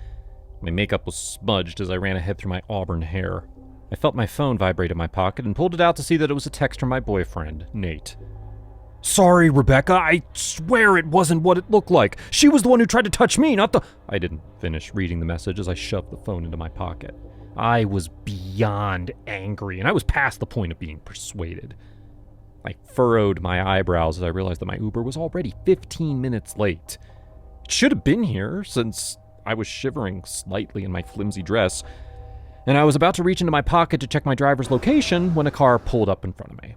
My makeup was smudged as I ran ahead through my auburn hair. I felt my phone vibrate in my pocket and pulled it out to see that it was a text from my boyfriend, Nate. "Sorry, Rebecca, I swear it wasn't what it looked like. She was the one who tried to touch me, not the—" I didn't finish reading the message as I shoved the phone into my pocket. I was beyond angry, and I was past the point of being persuaded. I furrowed my eyebrows as I realized that my Uber was already 15 minutes late. It should have been here, since I was shivering slightly in my flimsy dress, and I was about to reach into my pocket to check my driver's location when a car pulled up in front of me.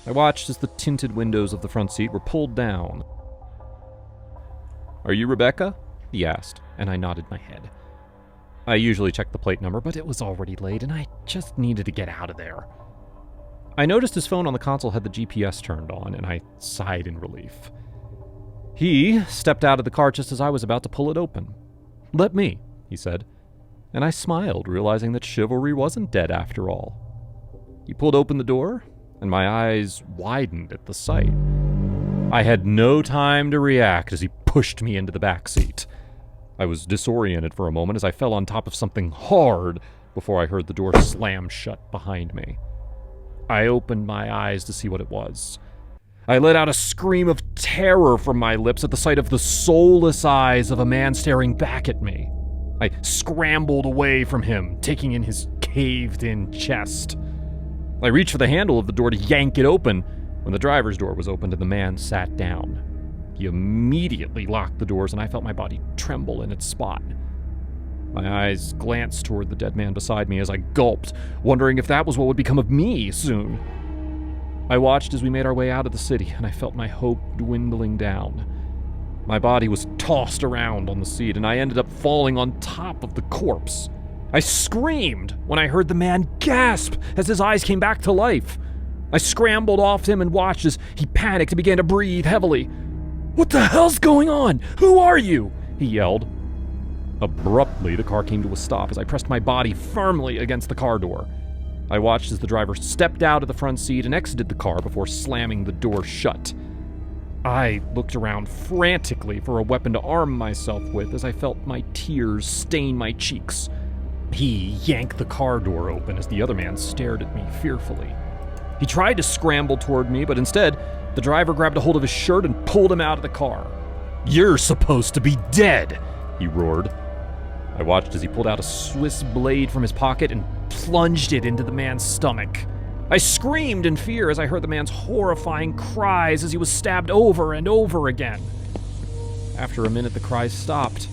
I watched as the tinted windows of the front seat were pulled down. "Are you Rebecca?" he asked, and I nodded my head. I usually check the plate number, but it was already late, and I just needed to get out of there. I noticed his phone on the console had the GPS turned on, and I sighed in relief. He stepped out of the car just as I was about to pull it open. "Let me," he said, and I smiled, realizing that chivalry wasn't dead after all. He pulled open the door, and my eyes widened at the sight. I had no time to react as he pushed me into the back seat. I was disoriented for a moment as I fell on top of something hard before I heard the door slam shut behind me. I opened my eyes to see what it was. I let out a scream of terror from my lips at the sight of the soulless eyes of a man staring back at me. I scrambled away from him, taking in his caved-in chest. I reached for the handle of the door to yank it open when the driver's door was opened and the man sat down. He immediately locked the doors and I felt my body tremble in its spot. My eyes glanced toward the dead man beside me as I gulped, wondering if that was what would become of me soon. I watched as we made our way out of the city, and I felt my hope dwindling down. My body was tossed around on the seat, and I ended up falling on top of the corpse. I screamed when I heard the man gasp as his eyes came back to life. I scrambled off him and watched as he panicked and began to breathe heavily. "What the hell's going on? Who are you?" he yelled. Abruptly, the car came to a stop as I pressed my body firmly against the car door. I watched as the driver stepped out of the front seat and exited the car before slamming the door shut. I looked around frantically for a weapon to arm myself with as I felt my tears stain my cheeks. He yanked the car door open as the other man stared at me fearfully. He tried to scramble toward me, but instead, the driver grabbed a hold of his shirt and pulled him out of the car. "You're supposed to be dead," he roared. I watched as he pulled out a Swiss blade from his pocket and plunged it into the man's stomach. I screamed in fear as I heard the man's horrifying cries as he was stabbed over and over again. After a minute, the cries stopped.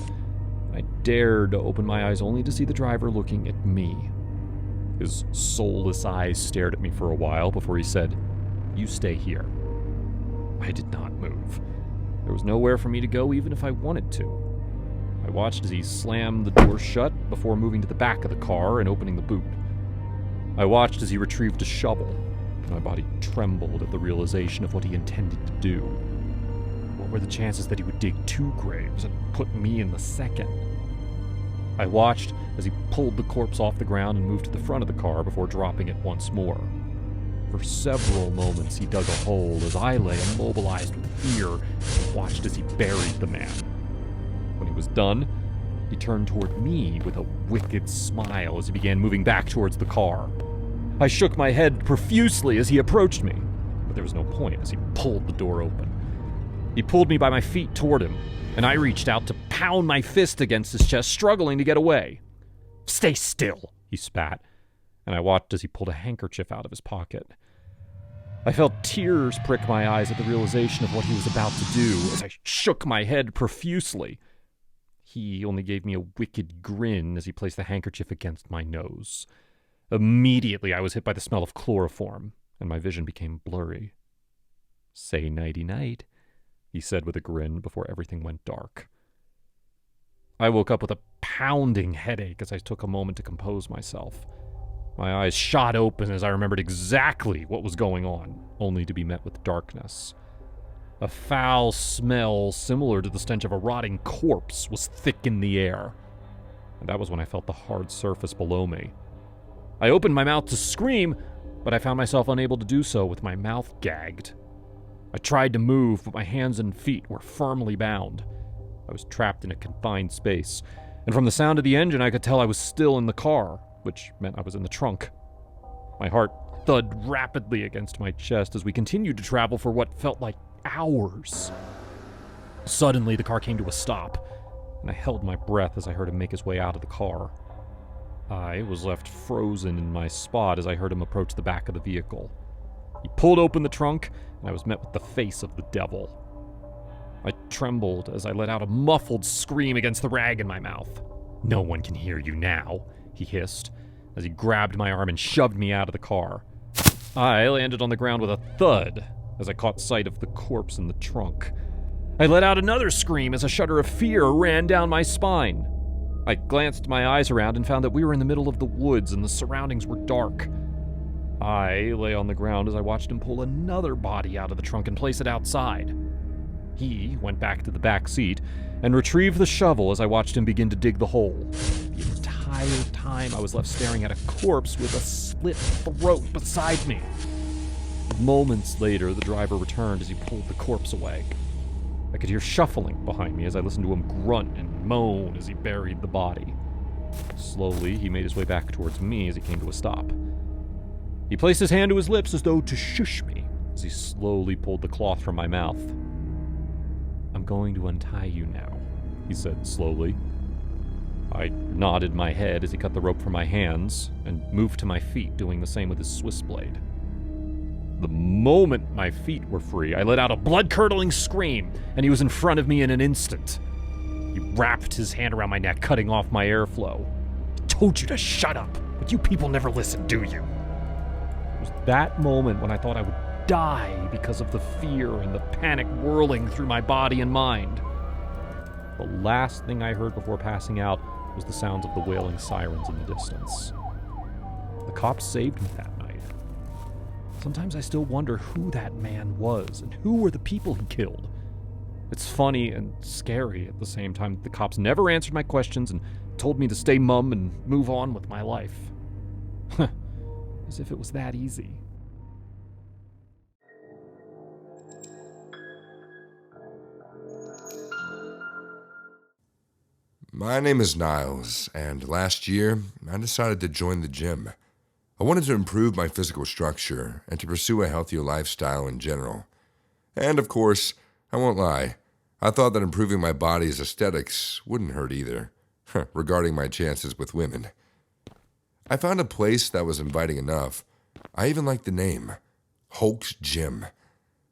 I dared to open my eyes only to see the driver looking at me. His soulless eyes stared at me for a while before he said, "You stay here." I did not move. There was nowhere for me to go even if I wanted to. I watched as he slammed the door shut before moving to the back of the car and opening the boot. I watched as he retrieved a shovel. My body trembled at the realization of what he intended to do. What were the chances that he would dig 2 graves and put me in the second? I watched as he pulled the corpse off the ground and moved to the front of the car before dropping it once more. For several moments he dug a hole as I lay immobilized with fear and watched as he buried the man. When he was done, he turned toward me with a wicked smile as he began moving back towards the car. I shook my head profusely as he approached me, but there was no point as he pulled the door open. He pulled me by my feet toward him, and I reached out to pound my fist against his chest, struggling to get away. "Stay still," he spat, and I watched as he pulled a handkerchief out of his pocket. I felt tears prick my eyes at the realization of what he was about to do as I shook my head profusely. He only gave me a wicked grin as he placed the handkerchief against my nose. Immediately, I was hit by the smell of chloroform, and my vision became blurry. "Say nighty-night," he said with a grin before everything went dark. I woke up with a pounding headache as I took a moment to compose myself. My eyes shot open as I remembered exactly what was going on, only to be met with darkness. A foul smell similar to the stench of a rotting corpse was thick in the air, and that was when I felt the hard surface below me. I opened my mouth to scream, but I found myself unable to do so with my mouth gagged. I tried to move, but my hands and feet were firmly bound. I was trapped in a confined space, and from the sound of the engine I could tell I was still in the car, which meant I was in the trunk. My heart thudded rapidly against my chest as we continued to travel for what felt like hours. Suddenly, the car came to a stop, and I held my breath as I heard him make his way out of the car. I was left frozen in my spot as I heard him approach the back of the vehicle. He pulled open the trunk, and I was met with the face of the devil. I trembled as I let out a muffled scream against the rag in my mouth. "No one can hear you now," he hissed, as he grabbed my arm and shoved me out of the car. I landed on the ground with a thud as I caught sight of the corpse in the trunk. I let out another scream as a shudder of fear ran down my spine. I glanced my eyes around and found that we were in the middle of the woods and the surroundings were dark. I lay on the ground as I watched him pull another body out of the trunk and place it outside. He went back to the back seat and retrieved the shovel as I watched him begin to dig the hole. The entire time I was left staring at a corpse with a slit throat beside me. Moments later, the driver returned as he pulled the corpse away. I could hear shuffling behind me as I listened to him grunt and moan as he buried the body. Slowly, he made his way back towards me as he came to a stop. He placed his hand to his lips as though to shush me as he slowly pulled the cloth from my mouth. "I'm going to untie you now," he said slowly. I nodded my head as he cut the rope from my hands and moved to my feet, doing the same with his Swiss blade. The moment my feet were free, I let out a blood-curdling scream, and he was in front of me in an instant. He wrapped his hand around my neck, cutting off my airflow. "I told you to shut up, but you people never listen, do you?" It was that moment when I thought I would die because of the fear and the panic whirling through my body and mind. The last thing I heard before passing out was the sounds of the wailing sirens in the distance. The cops saved me that night. Sometimes I still wonder who that man was and who were the people he killed. It's funny and scary at the same time that the cops never answered my questions and told me to stay mum and move on with my life. As if it was that easy. My name is Niles, and last year, I decided to join the gym. I wanted to improve my physical structure and to pursue a healthier lifestyle in general. And of course, I won't lie, I thought that improving my body's aesthetics wouldn't hurt either, regarding my chances with women. I found a place that was inviting enough. I even liked the name, Hulk's Gym.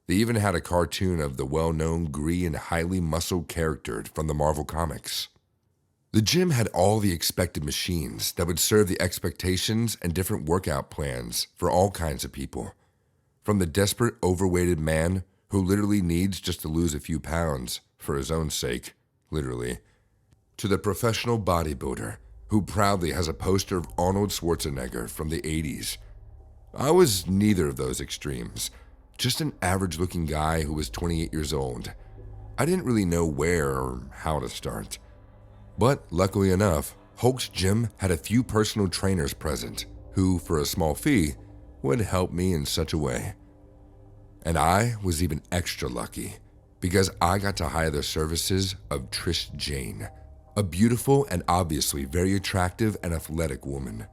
They even had a cartoon of the well-known green and highly muscled character from the Marvel Comics. The gym had all the expected machines that would serve the expectations and different workout plans for all kinds of people. From the desperate, overweighted man who literally needs just to lose a few pounds for his own sake, literally, to the professional bodybuilder who proudly has a poster of Arnold Schwarzenegger from the 80s. I was neither of those extremes, just an average-looking guy who was 28 years old. I didn't really know where or how to start. But luckily enough, Hulk's Gym had a few personal trainers present who, for a small fee, would help me in such a way. And I was even extra lucky because I got to hire the services of Trish Jane, a beautiful and obviously very attractive and athletic woman.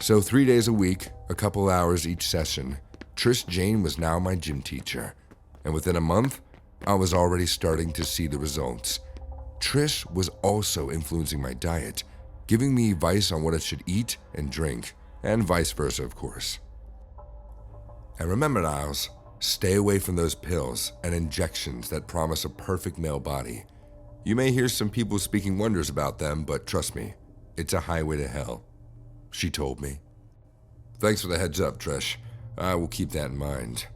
So 3 days a week, a couple hours each session, Trish Jane was now my gym teacher. And within a month, I was already starting to see the results. Trish was also influencing my diet, giving me advice on what I should eat and drink, and vice versa, of course. And remember, Niles, stay away from those pills and injections that promise a perfect male body. You may hear some people speaking wonders about them, but trust me, it's a highway to hell, she told me. Thanks for the heads up, Trish. I will keep that in mind.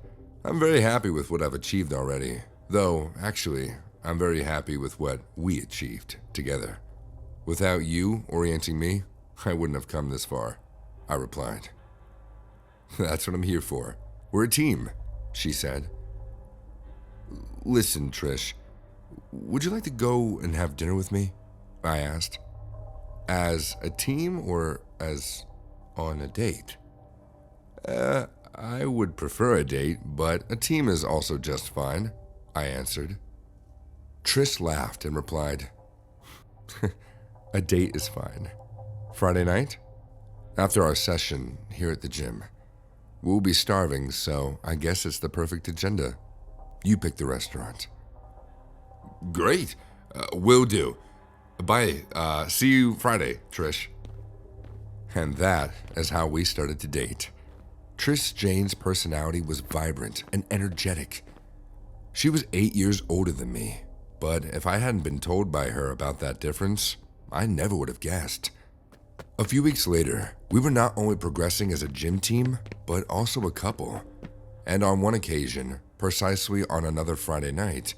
I'm very happy with what I've achieved already, though, actually, I'm very happy with what we achieved together. Without you orienting me, I wouldn't have come this far, I replied. That's what I'm here for. We're a team, she said. Listen, Trish, would you like to go and have dinner with me? I asked. As a team or as on a date? I would prefer a date, but a team is also just fine, I answered. Trish laughed and replied, a date is fine. Friday night? After our session here at the gym. We'll be starving, so I guess it's the perfect agenda. You pick the restaurant. Great. Will do. Bye. See you Friday, Trish. And that is how we started to date. Trish Jane's personality was vibrant and energetic. She was 8 years older than me. But if I hadn't been told by her about that difference, I never would have guessed. A few weeks later, we were not only progressing as a gym team, but also a couple. And on one occasion, precisely on another Friday night,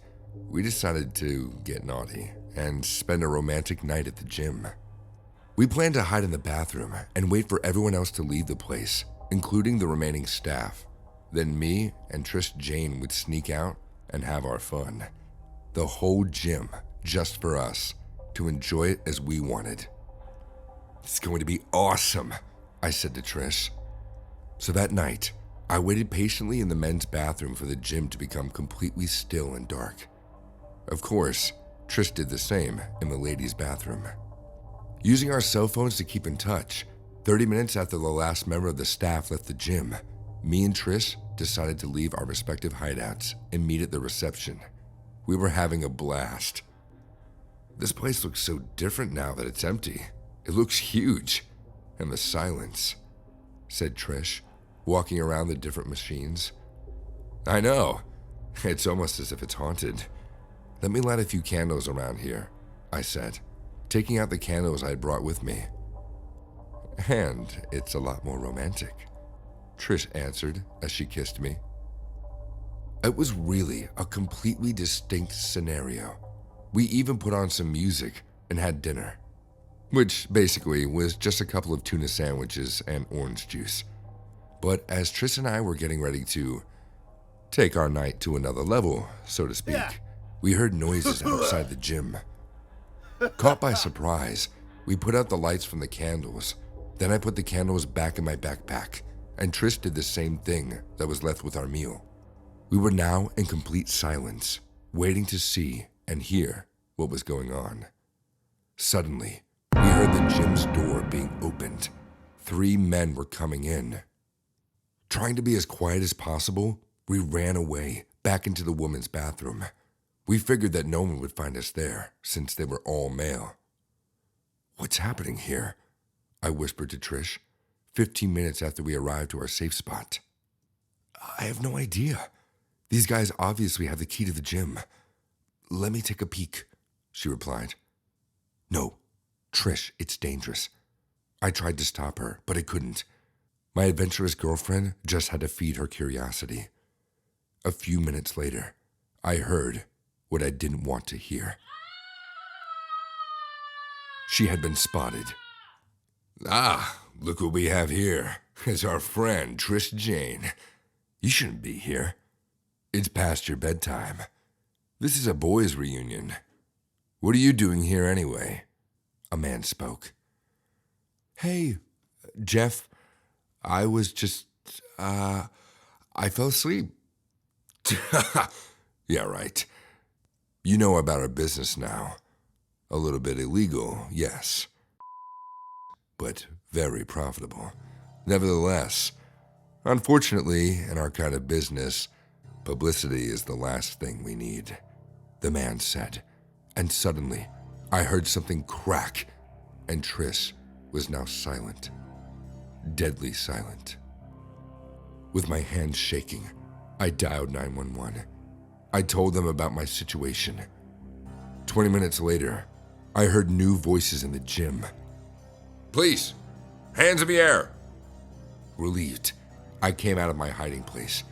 we decided to get naughty and spend a romantic night at the gym. We planned to hide in the bathroom and wait for everyone else to leave the place. including the remaining staff. Then me and Trish Jane would sneak out and have our fun. The whole gym just for us, to enjoy it as we wanted. It's going to be awesome, I said to Trish. So that night, I waited patiently in the men's bathroom for the gym to become completely still and dark. Of course, Trish did the same in the ladies' bathroom. Using our cell phones to keep in touch, 30 minutes after the last member of the staff left the gym, me and Trish decided to leave our respective hideouts and meet at the reception. We were having a blast. This place looks so different now that it's empty. It looks huge. And the silence, said Trish, walking around the different machines. I know. It's almost as if it's haunted. Let me light a few candles around here, I said, taking out the candles I had brought with me. And it's a lot more romantic, Trish answered as she kissed me. It was really a completely distinct scenario. We even put on some music and had dinner, which basically was just a couple of tuna sandwiches and orange juice. But as Trish and I were getting ready to take our night to another level, so to speak, we heard noises outside the gym. Caught by surprise, we put out the lights from the candles. Then I put the candles back in my backpack, and Trish did the same thing that was left with our meal. We were now in complete silence, waiting to see and hear what was going on. Suddenly, we heard the gym's door being opened. 3 men were coming in. Trying to be as quiet as possible, we ran away back into the women's bathroom. We figured that no one would find us there, since they were all male. What's happening here? I whispered to Trish, 15 minutes after we arrived to our safe spot. I have no idea. These guys obviously have the key to the gym. Let me take a peek, she replied. No, Trish, it's dangerous. I tried to stop her, but I couldn't. My adventurous girlfriend just had to feed her curiosity. A few minutes later, I heard what I didn't want to hear. She had been spotted. Ah, look what we have here. It's our friend, Trish Jane. You shouldn't be here. It's past your bedtime. This is a boys' reunion. What are you doing here anyway? A man spoke. Hey, Jeff, I was just, I fell asleep. Yeah, right. You know about our business now. A little bit illegal, yes. But very profitable. Nevertheless, unfortunately, in our kind of business, publicity is the last thing we need, the man said. And suddenly, I heard something crack, and Trish was now silent. Deadly silent. With my hands shaking, I dialed 911. I told them about my situation. 20 minutes later, I heard new voices in the gym. Police! Hands in the air! Relieved, I came out of my hiding place.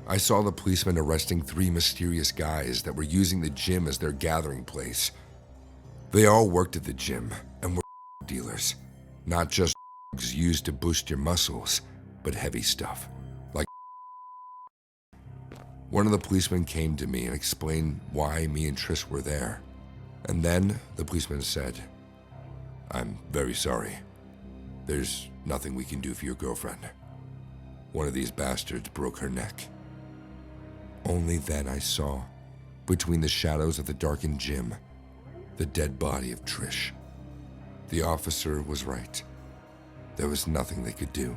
I saw the policemen arresting 3 mysterious guys that were using the gym as their gathering place. They all worked at the gym and were dealers. Not just drugs used to boost your muscles, but heavy stuff, like. One of the policemen came to me and explained why me and Trish were there. And then the policeman said, I'm very sorry. There's nothing we can do for your girlfriend. One of these bastards broke her neck. Only then I saw, between the shadows of the darkened gym, the dead body of Trish. The officer was right. There was nothing they could do.